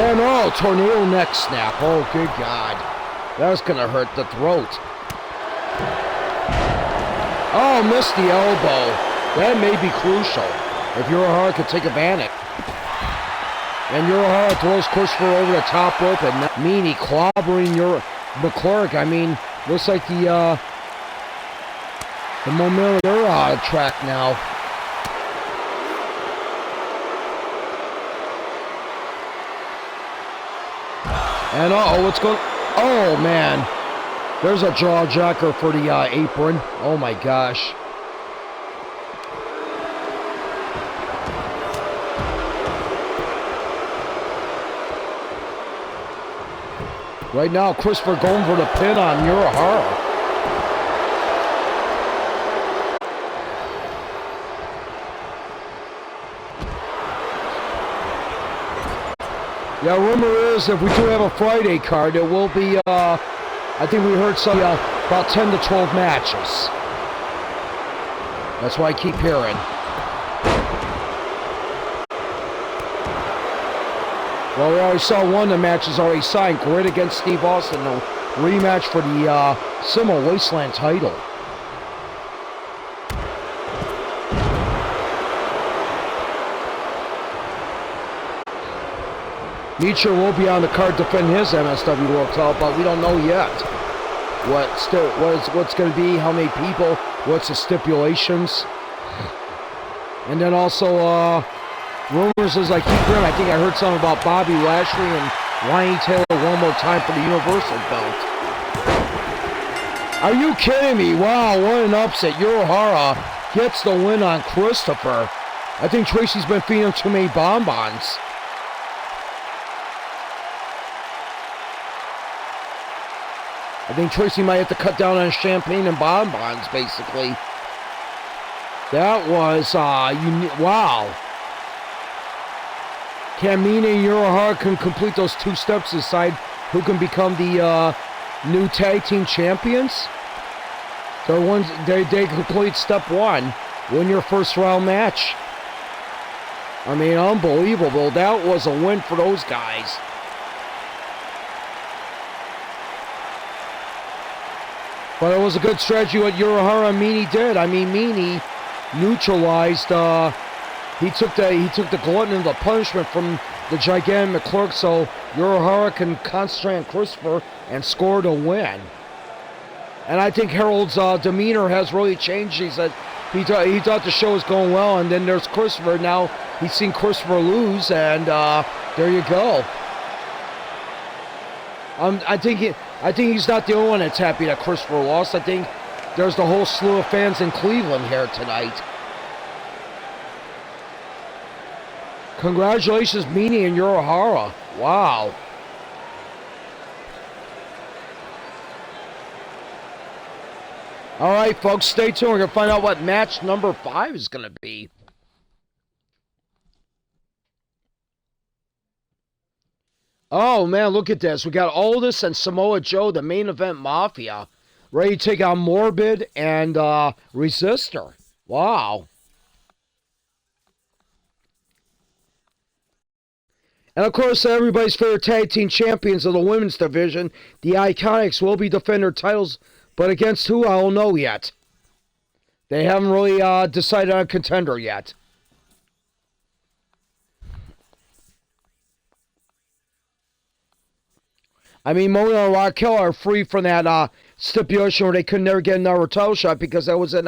And oh, tornado neck snap. Oh, good God. That's gonna hurt the throat. Oh, missed the elbow. That may be crucial if Urahara could take advantage. And Urahara throws Christopher over the top rope, and Meanie clobbering McClure. I mean, looks like the momentum they're out of track now. And what's going? Oh man, there's a jaw jacker for the apron. Oh my gosh. Right now, Christopher going for the pin on Urahara. Yeah, rumor is if we do have a Friday card, it will be, I think we heard some, about 10 to 12 matches. That's what I keep hearing. Well, we already saw one of the matches already signed. Grit against Steve Austin. The rematch for the Sumo Wasteland title. Nietzsche will be on the card to defend his MSW World title, but we don't know yet what's going to be, how many people, what's the stipulations. And then also, rumors as I keep hearing, I think I heard something about Bobby Lashley and Wayne Taylor one more time for the Universal belt. Are you kidding me? Wow, what an upset. Urahara gets the win on Christopher. I think Tracy's been feeding him too many bonbons. I think Tracy might have to cut down on champagne and bonbons, basically. That was, wow. Can Meanie and Urahara can complete those two steps to decide who can become the new tag team champions? So they complete step one, win your first round match. I mean, unbelievable. That was a win for those guys. But it was a good strategy what Urahara and Meanie did. I mean, Meanie neutralized. He took the glutton and the punishment from the gigantic McClure, so Urahara can concentrate on Christopher and score to win. And I think Harold's demeanor has really changed. He said he thought the show was going well, and then there's Christopher. Now he's seen Christopher lose, and there you go. I think he's not the only one that's happy that Christopher lost. I think there's the whole slew of fans in Cleveland here tonight. Congratulations, Meanie and Urahara. Wow. All right, folks, stay tuned. We're going to find out what match number 5 is going to be. Oh, man, look at this. We got Aldis and Samoa Joe, the main event Mafia, ready to take on Morbid and Resistor. Wow. And of course, everybody's favorite tag team champions of the women's division, the Iconics, will be defending their titles, but against who, I don't know yet. They haven't really decided on a contender yet. I mean, Mona and Raquel are free from that stipulation where they could never get another title shot because that was in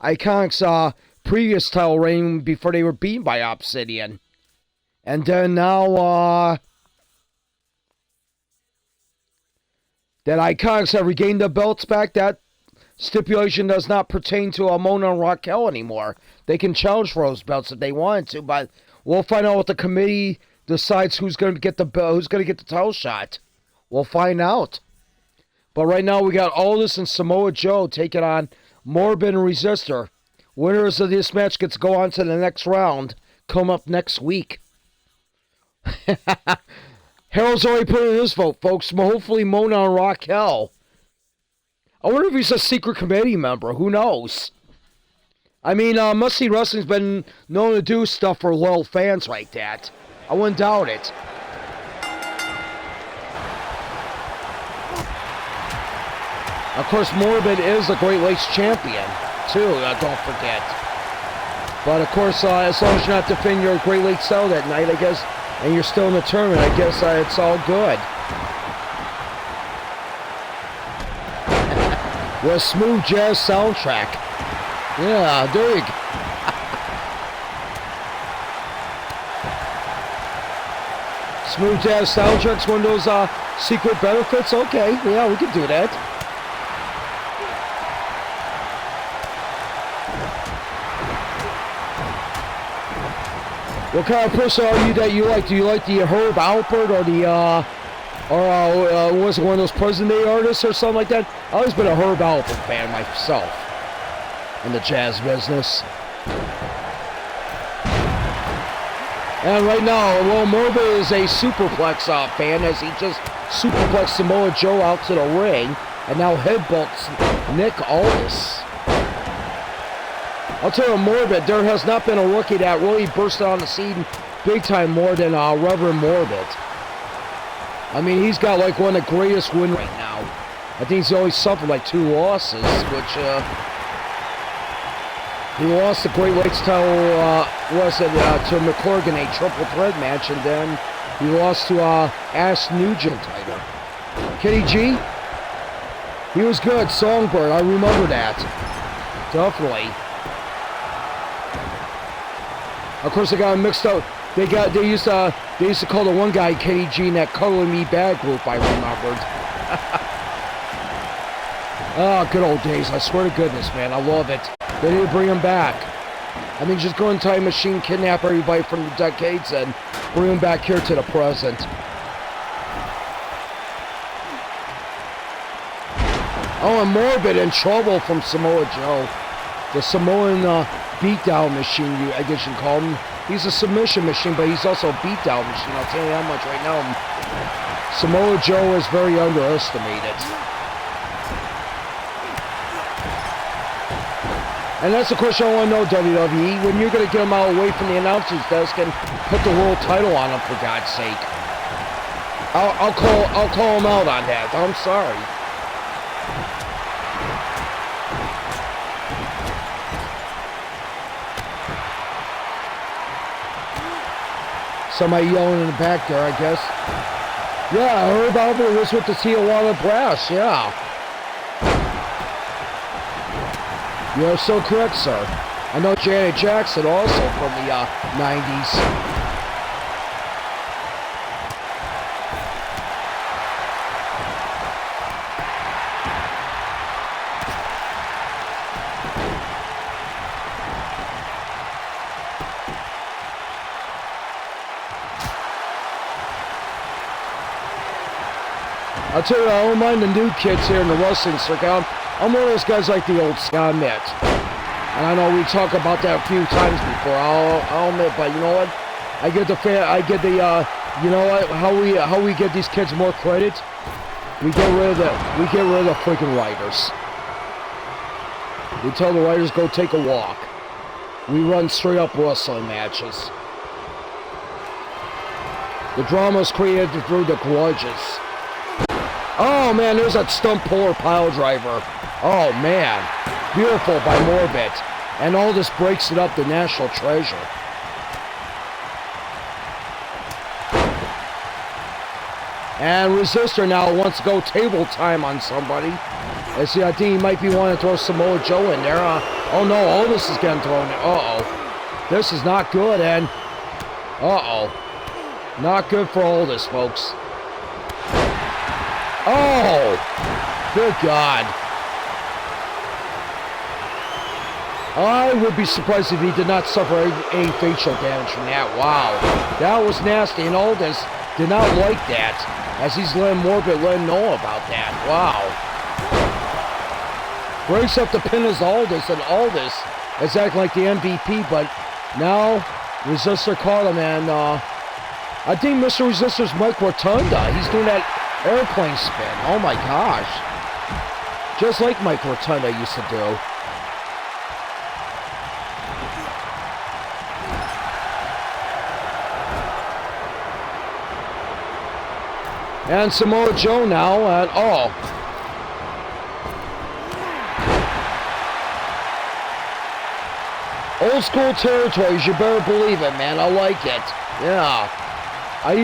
Iconics' previous title reign before they were beaten by Obsidian. And then now, that Iconics have regained the belts back, that stipulation does not pertain to Mona and Raquel anymore. They can challenge for those belts if they wanted to, but we'll find out what the committee decides who's going to get the title shot. We'll find out. But right now we got Aldis and Samoa Joe taking on Morbid and Resistor. Winners of this match gets to go on to the next round. Come up next week. Harold's already put in his vote, folks. Hopefully Mona and Raquel. I wonder if he's a secret committee member. Who knows? I mean, Must See Wrestling's been known to do stuff for loyal fans like that. I wouldn't doubt it. Of course, Morbid is the Great Lakes champion, too, don't forget. But, of course, as long as you're not defending your Great Lakes title that night, I guess, and you're still in the tournament, I guess it's all good. With a smooth jazz soundtrack. Yeah, there you go. Smooth jazz soundtrack's one of those secret benefits? Okay, yeah, we can do that. What kind of person are you that you like? Do you like the Herb Alpert or the, was it one of those present day artists or something like that? I've always been a Herb Alpert fan myself in the jazz business. And right now, well, Morbid is a Superplex fan as he just superplexed Samoa Joe out to the ring and now headbutts Nick Aldis. I'll tell you, Morbid, there has not been a rookie that really bursted on the scene big time more than Reverend Morbid. I mean, he's got like one of the greatest wins right now. I think he's only suffered like 2 losses, which, he lost the Great Lakes title, to McCorgan, a triple threat match, and then he lost to Ash Nugent title. Kenny G, he was good, Songbird, I remember that. Definitely. Of course, they got mixed up. They used to call the one guy Kenny G in that Cuddling Me Bad group. I remembered. Oh, good old days! I swear to goodness, man, I love it. They need to bring him back. I mean, just go in time machine, kidnap everybody from the decades, and bring them back here to the present. Oh, and Morbid in trouble from Samoa Joe, the Samoan beatdown machine, I guess you can call him. He's a submission machine, but he's also a beatdown machine. I'll tell you that much right now. Samoa Joe is very underestimated. And that's the question I want to know, WWE. When you're going to get him out away from the announcer's desk and put the world title on him, for God's sake. I'll call him out on that. I'm sorry. Somebody yelling in the back there, I guess. Yeah, I heard about it was with the Tijuana Brass, yeah. You are so correct, sir. I know Janet Jackson also from the 90s. I'll tell you, I don't mind the new kids here in the wrestling circuit. I'm one of those guys like the old Scott Mitt. And I know we talk about that a few times before. I'll admit, but you know what? You know what? How we get these kids more credit? We get rid of the freaking writers. We tell the writers go take a walk. We run straight up wrestling matches. The drama is created through the grudges. Oh, man, there's that stump puller pile driver. Oh, man. Beautiful by Morbid. And Aldis breaks it up, the national treasure. And Resistor now wants to go table time on somebody. I see, I think he might be wanting to throw Samoa Joe in there. Oh no, Aldis is getting thrown in. Uh-oh. This is not good, and... Uh-oh. Not good for Aldis, folks. Oh! Good God. I would be surprised if he did not suffer any facial damage from that. Wow. That was nasty, and Aldis did not like that, as he's letting Morbid let him know about that. Wow. Breaks up the pin as Aldis, and Aldis is acting like the MVP, but now Resistor caught him, and I think Mr. Resistor's Mike Rotunda. He's doing that airplane spin. Oh my gosh. Just like Mike Rotunda used to do. And Samoa Joe now, and oh. Old school territories, you better believe it, man. I like it. Yeah. I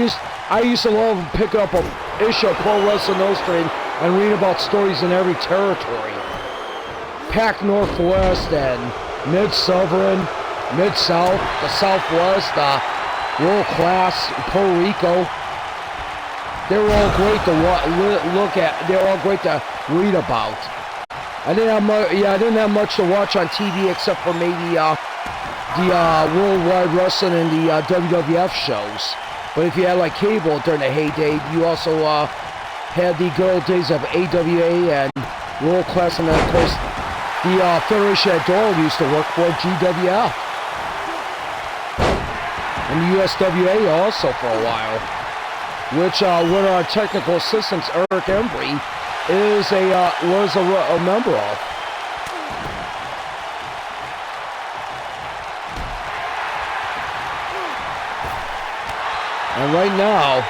used to love picking up an issue of Pro Wrestling Illustrated and read about stories in every territory. Pac Northwest and Mid-Southern, Mid-South, the Southwest, World Class, Puerto Rico. They were all great to look at. They were all great to read about. I didn't have much to watch on TV except for maybe the Worldwide Wrestling and the WWF shows. But if you had like cable during the heyday, you also had the good old days of AWA and World Class, and then of course the Federation that Doyle used to work for, GWF, and the USWA also for a while, which one of our technical assistants, Eric Embry, was a member of. And right now,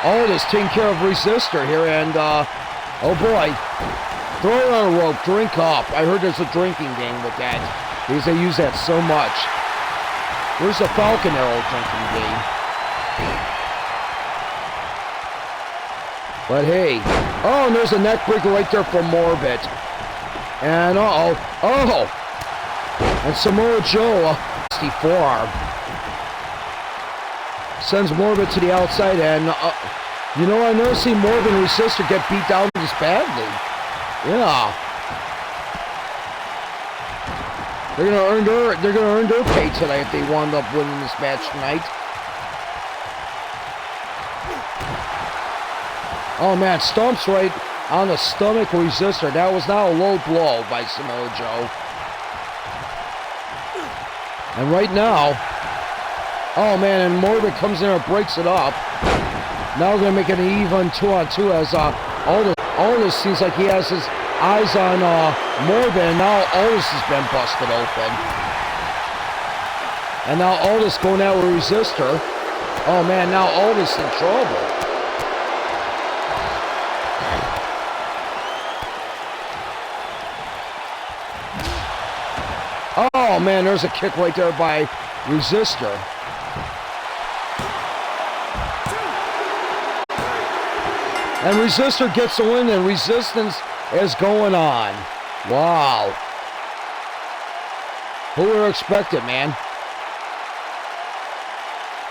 Aldis taking care of Resistor here, and oh boy, throw it on a rope, drink up. I heard there's a drinking game with that, because they use that so much. Where's the Falcon Arrow drinking game? But hey, oh, and there's a neck breaker right there for Morbid. And and Samoa Joe, the forearm, sends Morbid to the outside, and you know, I never seen Morbid and Resistor get beat down this badly. Yeah, they're gonna earn their pay tonight if they wind up winning this match tonight. Oh man, stomps right on the stomach Resistor. That was not a low blow by Samoa Joe. And right now, oh man, and Morbid comes in and breaks it up. Now we're gonna make it an even 2-on-2 as Aldis seems like he has his eyes on Morbid, and now Aldis has been busted open. And now Aldis going out with Resistor. Oh man, now Aldis in trouble. Oh man, there's a kick right there by Resistor. And Resistor gets the win, and Resistance is going on. Wow. Who would have expected, man?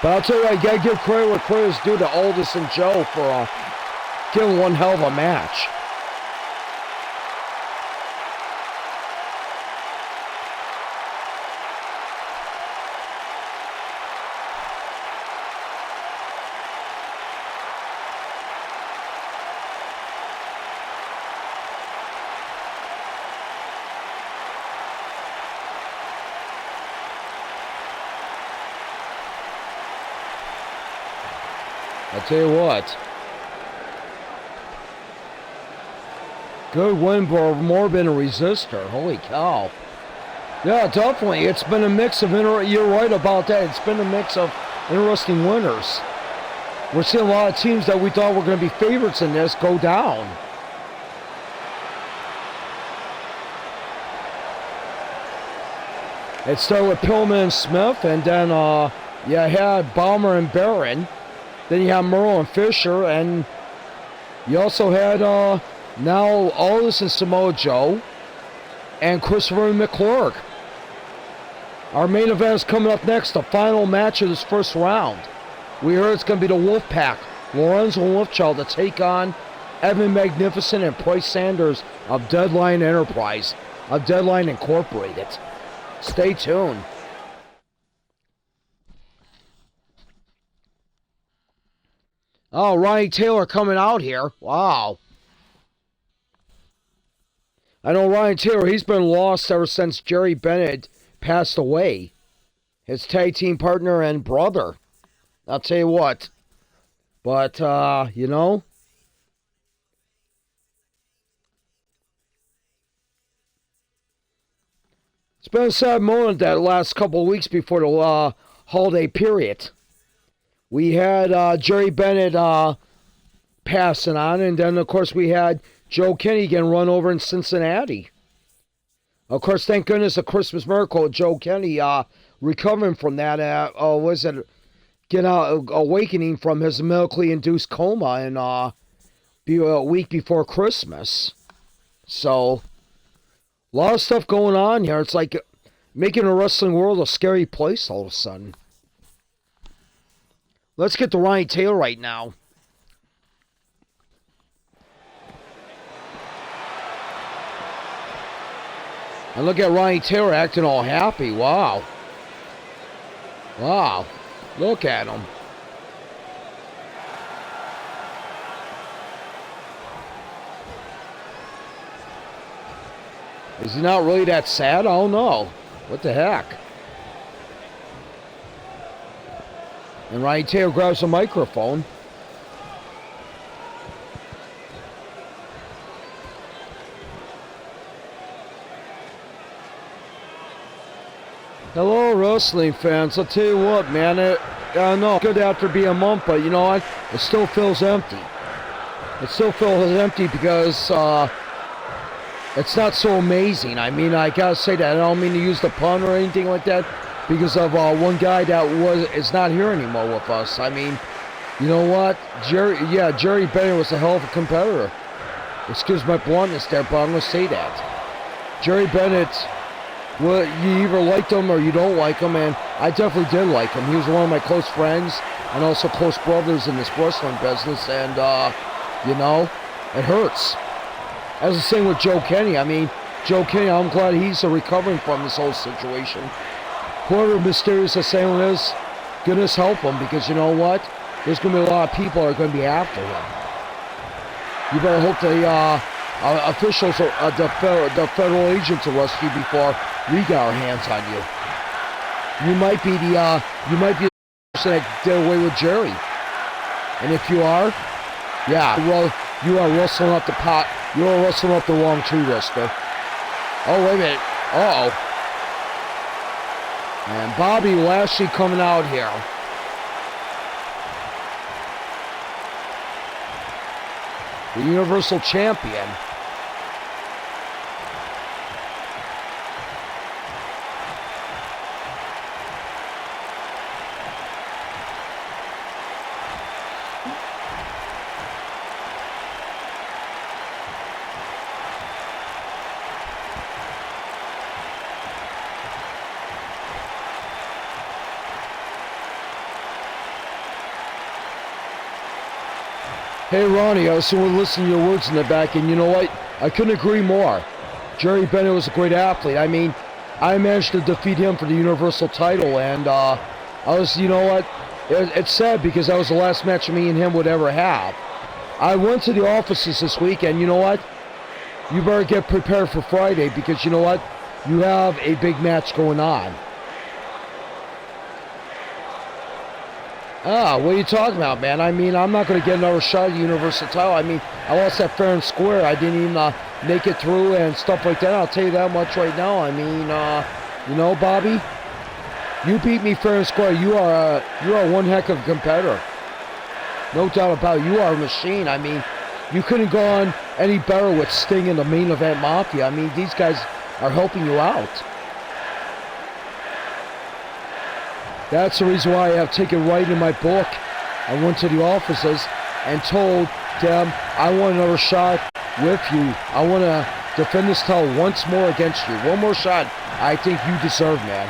But I'll tell you what, you gotta give credit where credit is due to Aldis and Joe for giving one hell of a match. I'll tell you what. Good win for Morbid and Resistor. Holy cow. Yeah, definitely. It's been a mix of you're right about that. It's been a mix of interesting winners. We're seeing a lot of teams that we thought were going to be favorites in this go down. It started with Pillman and Smith, and then you had Baumer and Barron. Then you have Merle and Fisher, and you also had now Aldis and Samoa Joe and Christopher and McClurg. Our main event is coming up next, the final match of this first round. We heard it's going to be the Wolfpack, Lorenzo and Wolfchild, to take on Evan Magnificent and Price Sanders of Deadline Enterprise, of Deadline Incorporated. Stay tuned. Oh, Ronnie Taylor coming out here. Wow. I know Ronnie Taylor, he's been lost ever since Jerry Bennett passed away. His tag team partner and brother. I'll tell you what. But, you know. It's been a sad moment that last couple of weeks before the holiday period. We had Jerry Bennett passing on, and then, of course, we had Joe Kenny getting run over in Cincinnati. Of course, thank goodness, a Christmas miracle, Joe Kenny recovering from that, awakening from his medically induced coma in a week before Christmas. So, a lot of stuff going on here. It's like making the wrestling world a scary place all of a sudden. Let's get to Ronnie Taylor right now. And look at Ronnie Taylor acting all happy. Wow. Wow. Look at him. Is he not really that sad? I don't know. What the heck? And Ronnie Taylor grabs a microphone. Hello, wrestling fans. I'll tell you what, man. I know it's good after being a month, but you know what? It still feels empty. It still feels empty because it's not so amazing. I mean, I gotta say that. I don't mean to use the pun or anything like that because of one guy that is not here anymore with us. I mean, you know what? Jerry Bennett was a hell of a competitor. Excuse my bluntness there, but I'm gonna say that. Jerry Bennett. Well, you either liked him or you don't like him, and I definitely did like him. He was one of my close friends and also close brothers in this wrestling business, and, you know, it hurts. As the same with Joe Kenny. I mean, Joe Kenny, I'm glad he's recovering from this whole situation. Whoever mysterious assailant is, goodness help him, because you know what? There's going to be a lot of people that are going to be after him. You better hope the officials, the federal agents arrest you before we got our hands on you. You might be the person that did away with Jerry. And if you are, yeah, well, you are wrestling up the pot. You are wrestling up the wrong tree, mister. Oh, wait a minute. Uh-oh. And Bobby Lashley coming out here. The Universal Champion. Hey Ronnie, I was listening to your words in the back, and you know what? I couldn't agree more. Jerry Bennett was a great athlete. I mean, I managed to defeat him for the Universal title, and I was, you know what? It's sad because that was the last match me and him would ever have. I went to the offices this week, and you know what? You better get prepared for Friday because you know what? You have a big match going on. What are you talking about, man? I mean, I'm not going to get another shot at the Universal title. I mean, I lost that fair and square. I didn't even make it through and stuff like that. I'll tell you that much right now. I mean, you know, Bobby, you beat me fair and square. You are one heck of a competitor. No doubt about it. You are a machine. I mean, you couldn't go on any better with Sting and the Main Event Mafia. I mean, these guys are helping you out. That's the reason why I have taken right in my book. I went to the offices and told them, I want another shot with you. I want to defend this title once more against you. One more shot I think you deserve, man.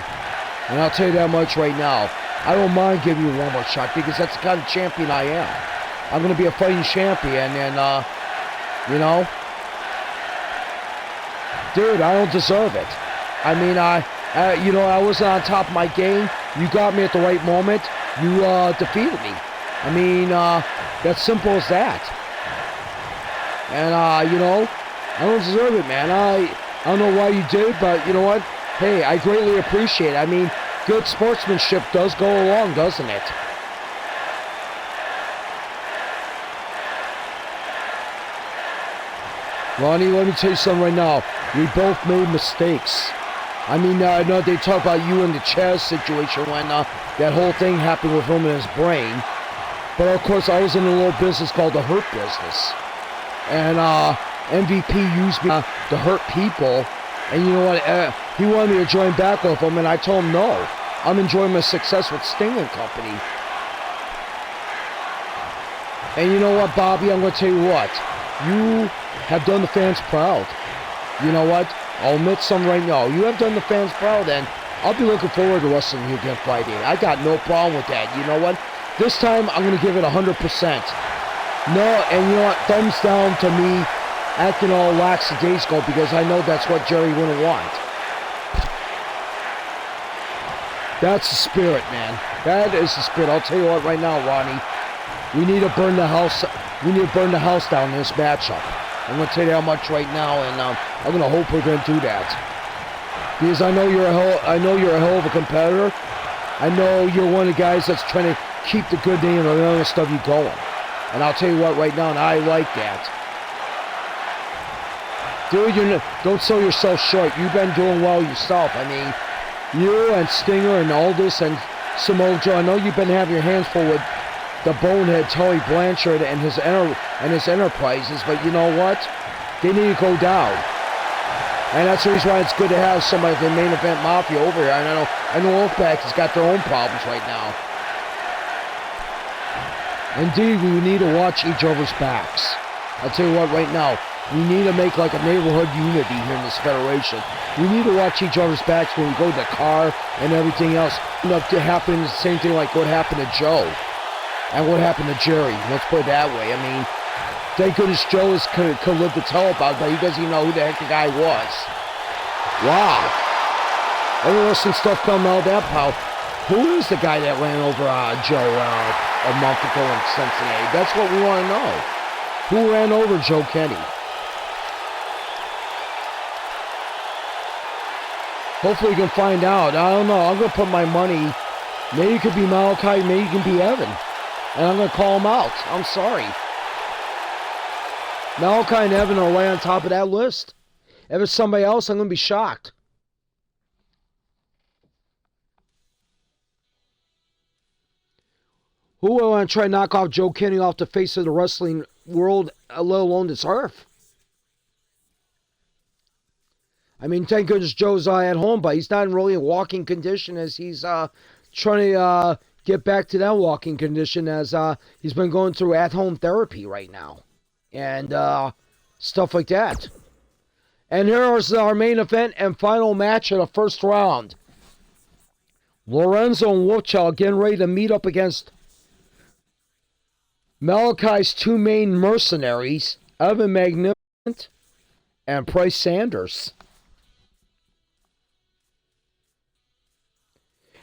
And I'll tell you that much right now. I don't mind giving you one more shot because that's the kind of champion I am. I'm going to be a fighting champion and, you know, dude, I don't deserve it. I mean, I wasn't on top of my game. You got me at the right moment. You defeated me. I mean, that's simple as that. And, you know, I don't deserve it, man. I don't know why you did, but you know what? Hey, I greatly appreciate it. I mean, good sportsmanship does go along, doesn't it? Ronnie, let me tell you something right now. We both made mistakes. I mean, I know they talk about you and the Chaz situation when that whole thing happened with him in his brain. But of course, I was in a little business called the Hurt Business. And MVP used me to hurt people. And you know what? He wanted me to join back with him, and I told him no. I'm enjoying my success with Sting and Company. And you know what, Bobby? I'm going to tell you what. You have done the fans proud. You know what? I'll admit something right now. You have done the fans proud, and I'll be looking forward to wrestling you again Friday. I got no problem with that. You know what? This time, I'm going to give it 100%. No, and you know what? Thumbs down to me acting all lackadaisical because I know that's what Jerry wouldn't want. That's the spirit, man. That is the spirit. I'll tell you what right now, Ronnie. We need to burn the house. We need to burn the house down in this matchup. I'm going to tell you how much right now, and I'm going to hope we're going to do that. Because I know you're a hell of a competitor. I know you're one of the guys that's trying to keep the good name of MSW going. And I'll tell you what right now, and I like that. Dude, don't sell yourself short. You've been doing well yourself. I mean, you and Stinger and Aldis and Samoa Joe, I know you've been having your hands full with the bonehead Tully Blanchard and his enterprises, but you know what? They need to go down. And that's the reason why it's good to have somebody from the Main Event Mafia over here. And I know Wolfpack has got their own problems right now. Indeed, we need to watch each other's backs. I'll tell you what, right now, we need to make like a neighborhood unity here in this federation. We need to watch each other's backs when we go to the car and everything else. End up happening the same thing like what happened to Joe and what happened to Jerry. Let's put it that way. I mean, thank goodness Joe could live to tell about it, but he doesn't even know who the heck the guy was. Wow. Every wrestling stuff coming out of that pal. Who is the guy that ran over Joe a month ago in Cincinnati? That's what we want to know. Who ran over Joe Kenny? Hopefully we can find out. I don't know. I'm going to put my money. Maybe it could be Malachi. Maybe it can be Evan. And I'm going to call him out. I'm sorry. Malachi and Evan are right on top of that list. If it's somebody else, I'm going to be shocked. Who will want to try to knock off Joe Kenny off the face of the wrestling world, let alone this earth? I mean, thank goodness Joe's at home, but he's not in really a walking condition as he's trying to get back to that walking condition as he's been going through at-home therapy right now. And stuff like that. And here is our main event and final match of the first round. Lorenzo and Wolfchild getting ready to meet up against Malachi's two main mercenaries, Evan Magnificent and Price Sanders.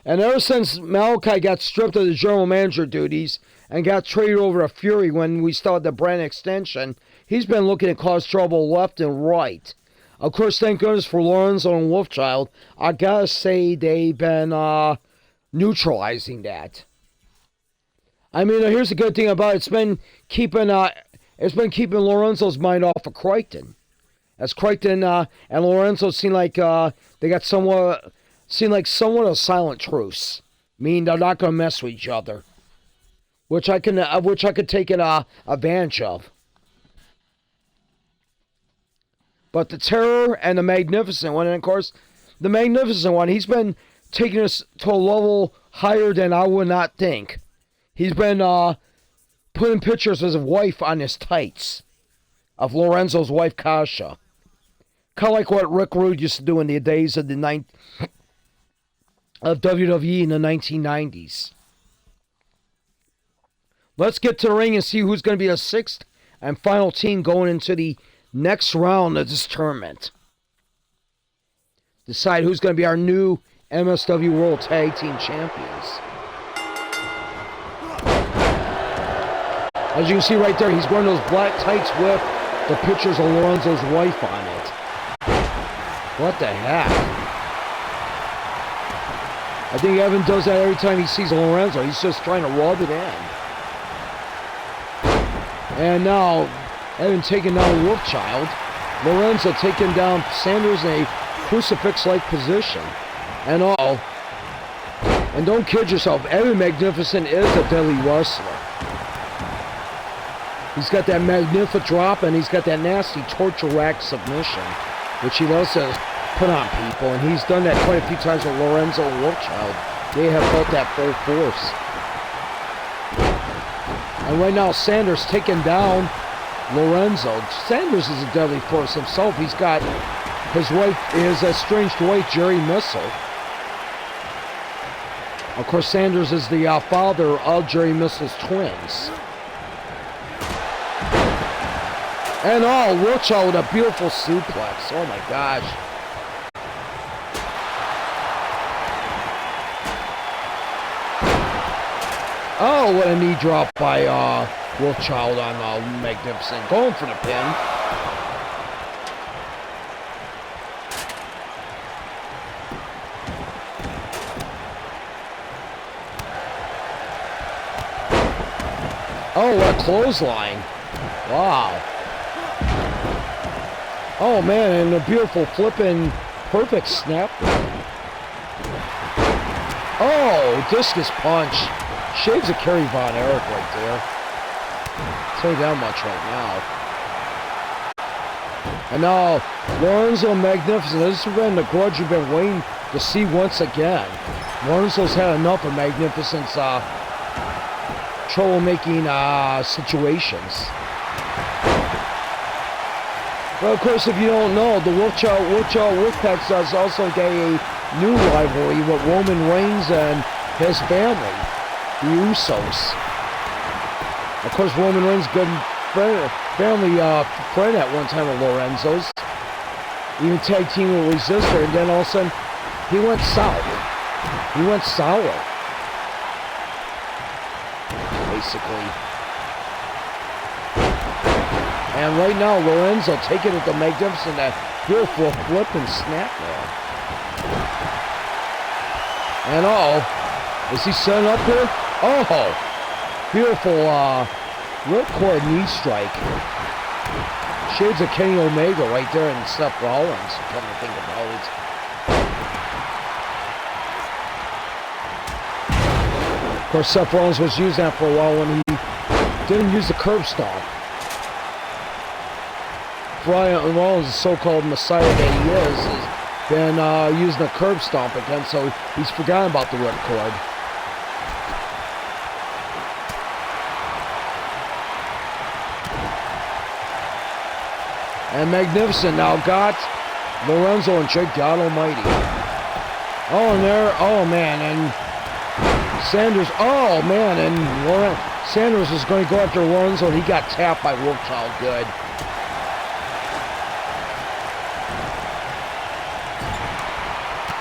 And ever since Malachi got stripped of the general manager duties and got traded over to Fury when we started the brand extension, he's been looking to cause trouble left and right. Of course, thank goodness for Lorenzo and Wolfchild. I gotta say they've been neutralizing that. I mean, here's the good thing about it. It's been keeping Lorenzo's mind off of Crichton. As Crichton and Lorenzo seem like they got somewhat of a silent truce. Meaning they're not going to mess with each other. which I could take advantage of. But the Terror and the Magnificent One, and of course, the Magnificent One, he's been taking us to a level higher than I would not think. He's been putting pictures of his wife on his tights, of Lorenzo's wife, Kasha. Kind of like what Rick Rude used to do in the days of of WWE in the 1990s. Let's get to the ring and see who's going to be the sixth and final team going into the next round of this tournament. Decide who's going to be our new MSW World Tag Team Champions. As you can see right there, he's wearing those black tights with the pictures of Lorenzo's wife on it. What the heck? I think Evan does that every time he sees Lorenzo. He's just trying to rub it in. And now, Evan taking down Wolfchild. Lorenzo taking down Sanders in a crucifix-like position. And and don't kid yourself, Evan Magnificent is a deadly wrestler. He's got that magnificent drop, and he's got that nasty torture rack submission, which he loves to put on people, and he's done that quite a few times with Lorenzo and Wolfchild. They have felt that full force. And right now, Sanders taking down Lorenzo. Sanders is a deadly force himself. He's got his wife, his estranged wife, Jerry Missile. Of course, Sanders is the father of Jerry Missile's twins. And Wolfchild with a beautiful suplex. Oh my gosh. Oh, what a knee drop by Wolfchild on Magnificent. Going for the pin. Oh, what a clothesline. Wow. Oh, man, and a beautiful flipping perfect snap. Oh, discus punch. Shades of Kerry Von Erich right there. I'll tell you that much right now. And now, Lorenzo Magnificent. This has been the grudge you've been waiting to see once again. Lorenzo's had enough of Magnificent's troublemaking situations. Well, of course, if you don't know, the Wolfpack does also get a new rivalry with Roman Reigns and his family, the Usos. Of course, Roman Reigns' good family friend at one time with Lorenzo's. Even tag team with Resistor, and then all of a sudden, he went south. He went sour. Basically. And right now, Lorenzo taking it to Magnificent, that beautiful flip and snap there. And is he setting up here? Oh, beautiful ripcord knee strike. Shades of Kenny Omega right there and Seth Rollins, come to think about it. Of course, Seth Rollins was using that for a while when he didn't use the curb stomp. Brian Rollins, the so-called messiah that he is been using the curb stomp again, so he's forgotten about the ripcord. And Magnificent now got Lorenzo and Jake, God Almighty. Oh, and there, oh man, and Sanders, oh man, and Sanders is going to go after Lorenzo, and he got tapped by Wolfchild good.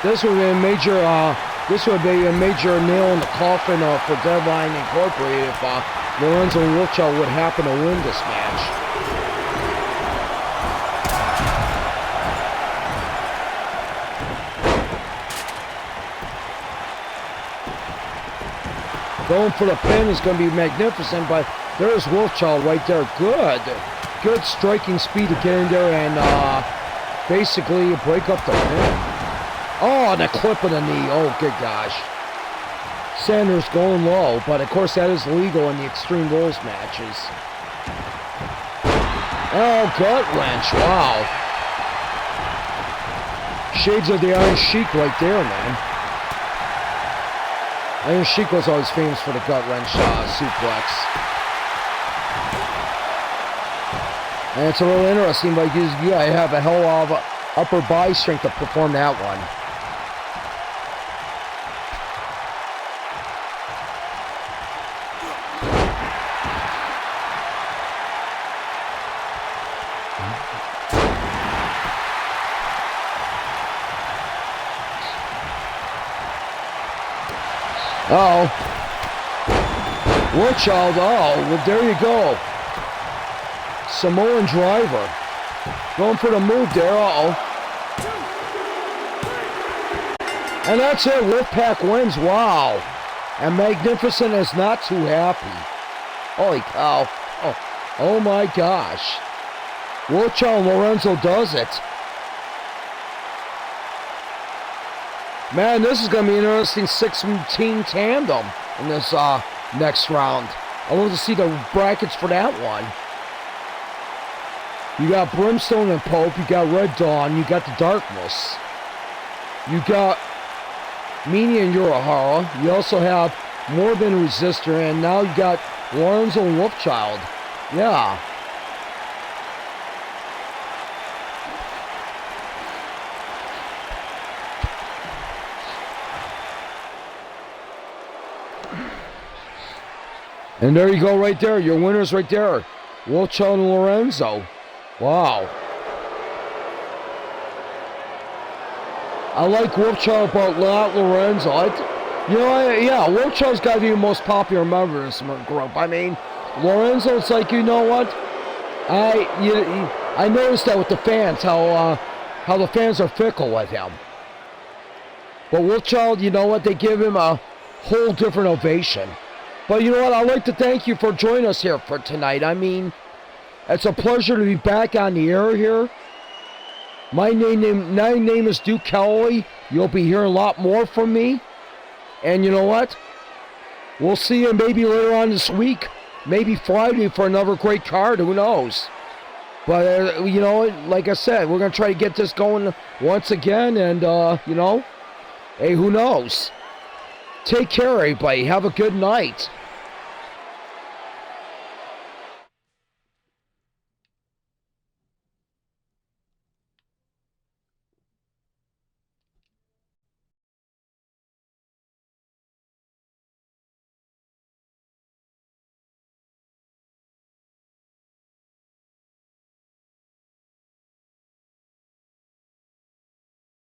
This would be a major, nail in the coffin for Deadline Incorporated if Lorenzo and Wolfchild would happen to win this match. Going for the pin is going to be Magnificent, but there's Wolfchild right there. Good striking speed to get in there and basically break up the pin. Oh, and a clip of the knee. Oh, good gosh. Sanders going low, but of course that is legal in the Extreme Rules matches. Oh, gut wrench, wow. Shades of the Iron Sheik right there, man. Iron Sheik was always famous for the gut wrench suplex. And it's a little interesting, like you gotta have a hell of upper body strength to perform that one. Uh-oh. War Child, well, there you go. Samoan driver. Going for the move there, And that's it, Wolfpack wins, wow. And Magnificent is not too happy. Holy cow. Oh my gosh. War Child Lorenzo does it. Man, this is going to be an interesting 6-team tandem in this next round. I want to see the brackets for that one. You got Brimstone and Pope, you got Red Dawn, you got the Darkness. You got Meanie and Urahara. You also have Morbid and Resistor, and now you got Lorenzo and Wolfchild. Yeah. And there you go right there. Your winners right there. Wolfchild and Lorenzo. Wow. I like Wolfchild but not Lorenzo. Yeah, Wolfchild's got to be the most popular member in this group. I mean, Lorenzo's like, you know what? I noticed that with the fans, how the fans are fickle with him. But Wolfchild, you know what? They give him a whole different ovation. But you know what? I'd like to thank you for joining us here for tonight. I mean, it's a pleasure to be back on the air here. My name is Duke Calloway. You'll be hearing a lot more from me. And you know what? We'll see you maybe later on this week. Maybe Friday for another great card. Who knows? But, you know, like I said, we're going to try to get this going once again. And, you know, hey, who knows? Take care, everybody. Have a good night.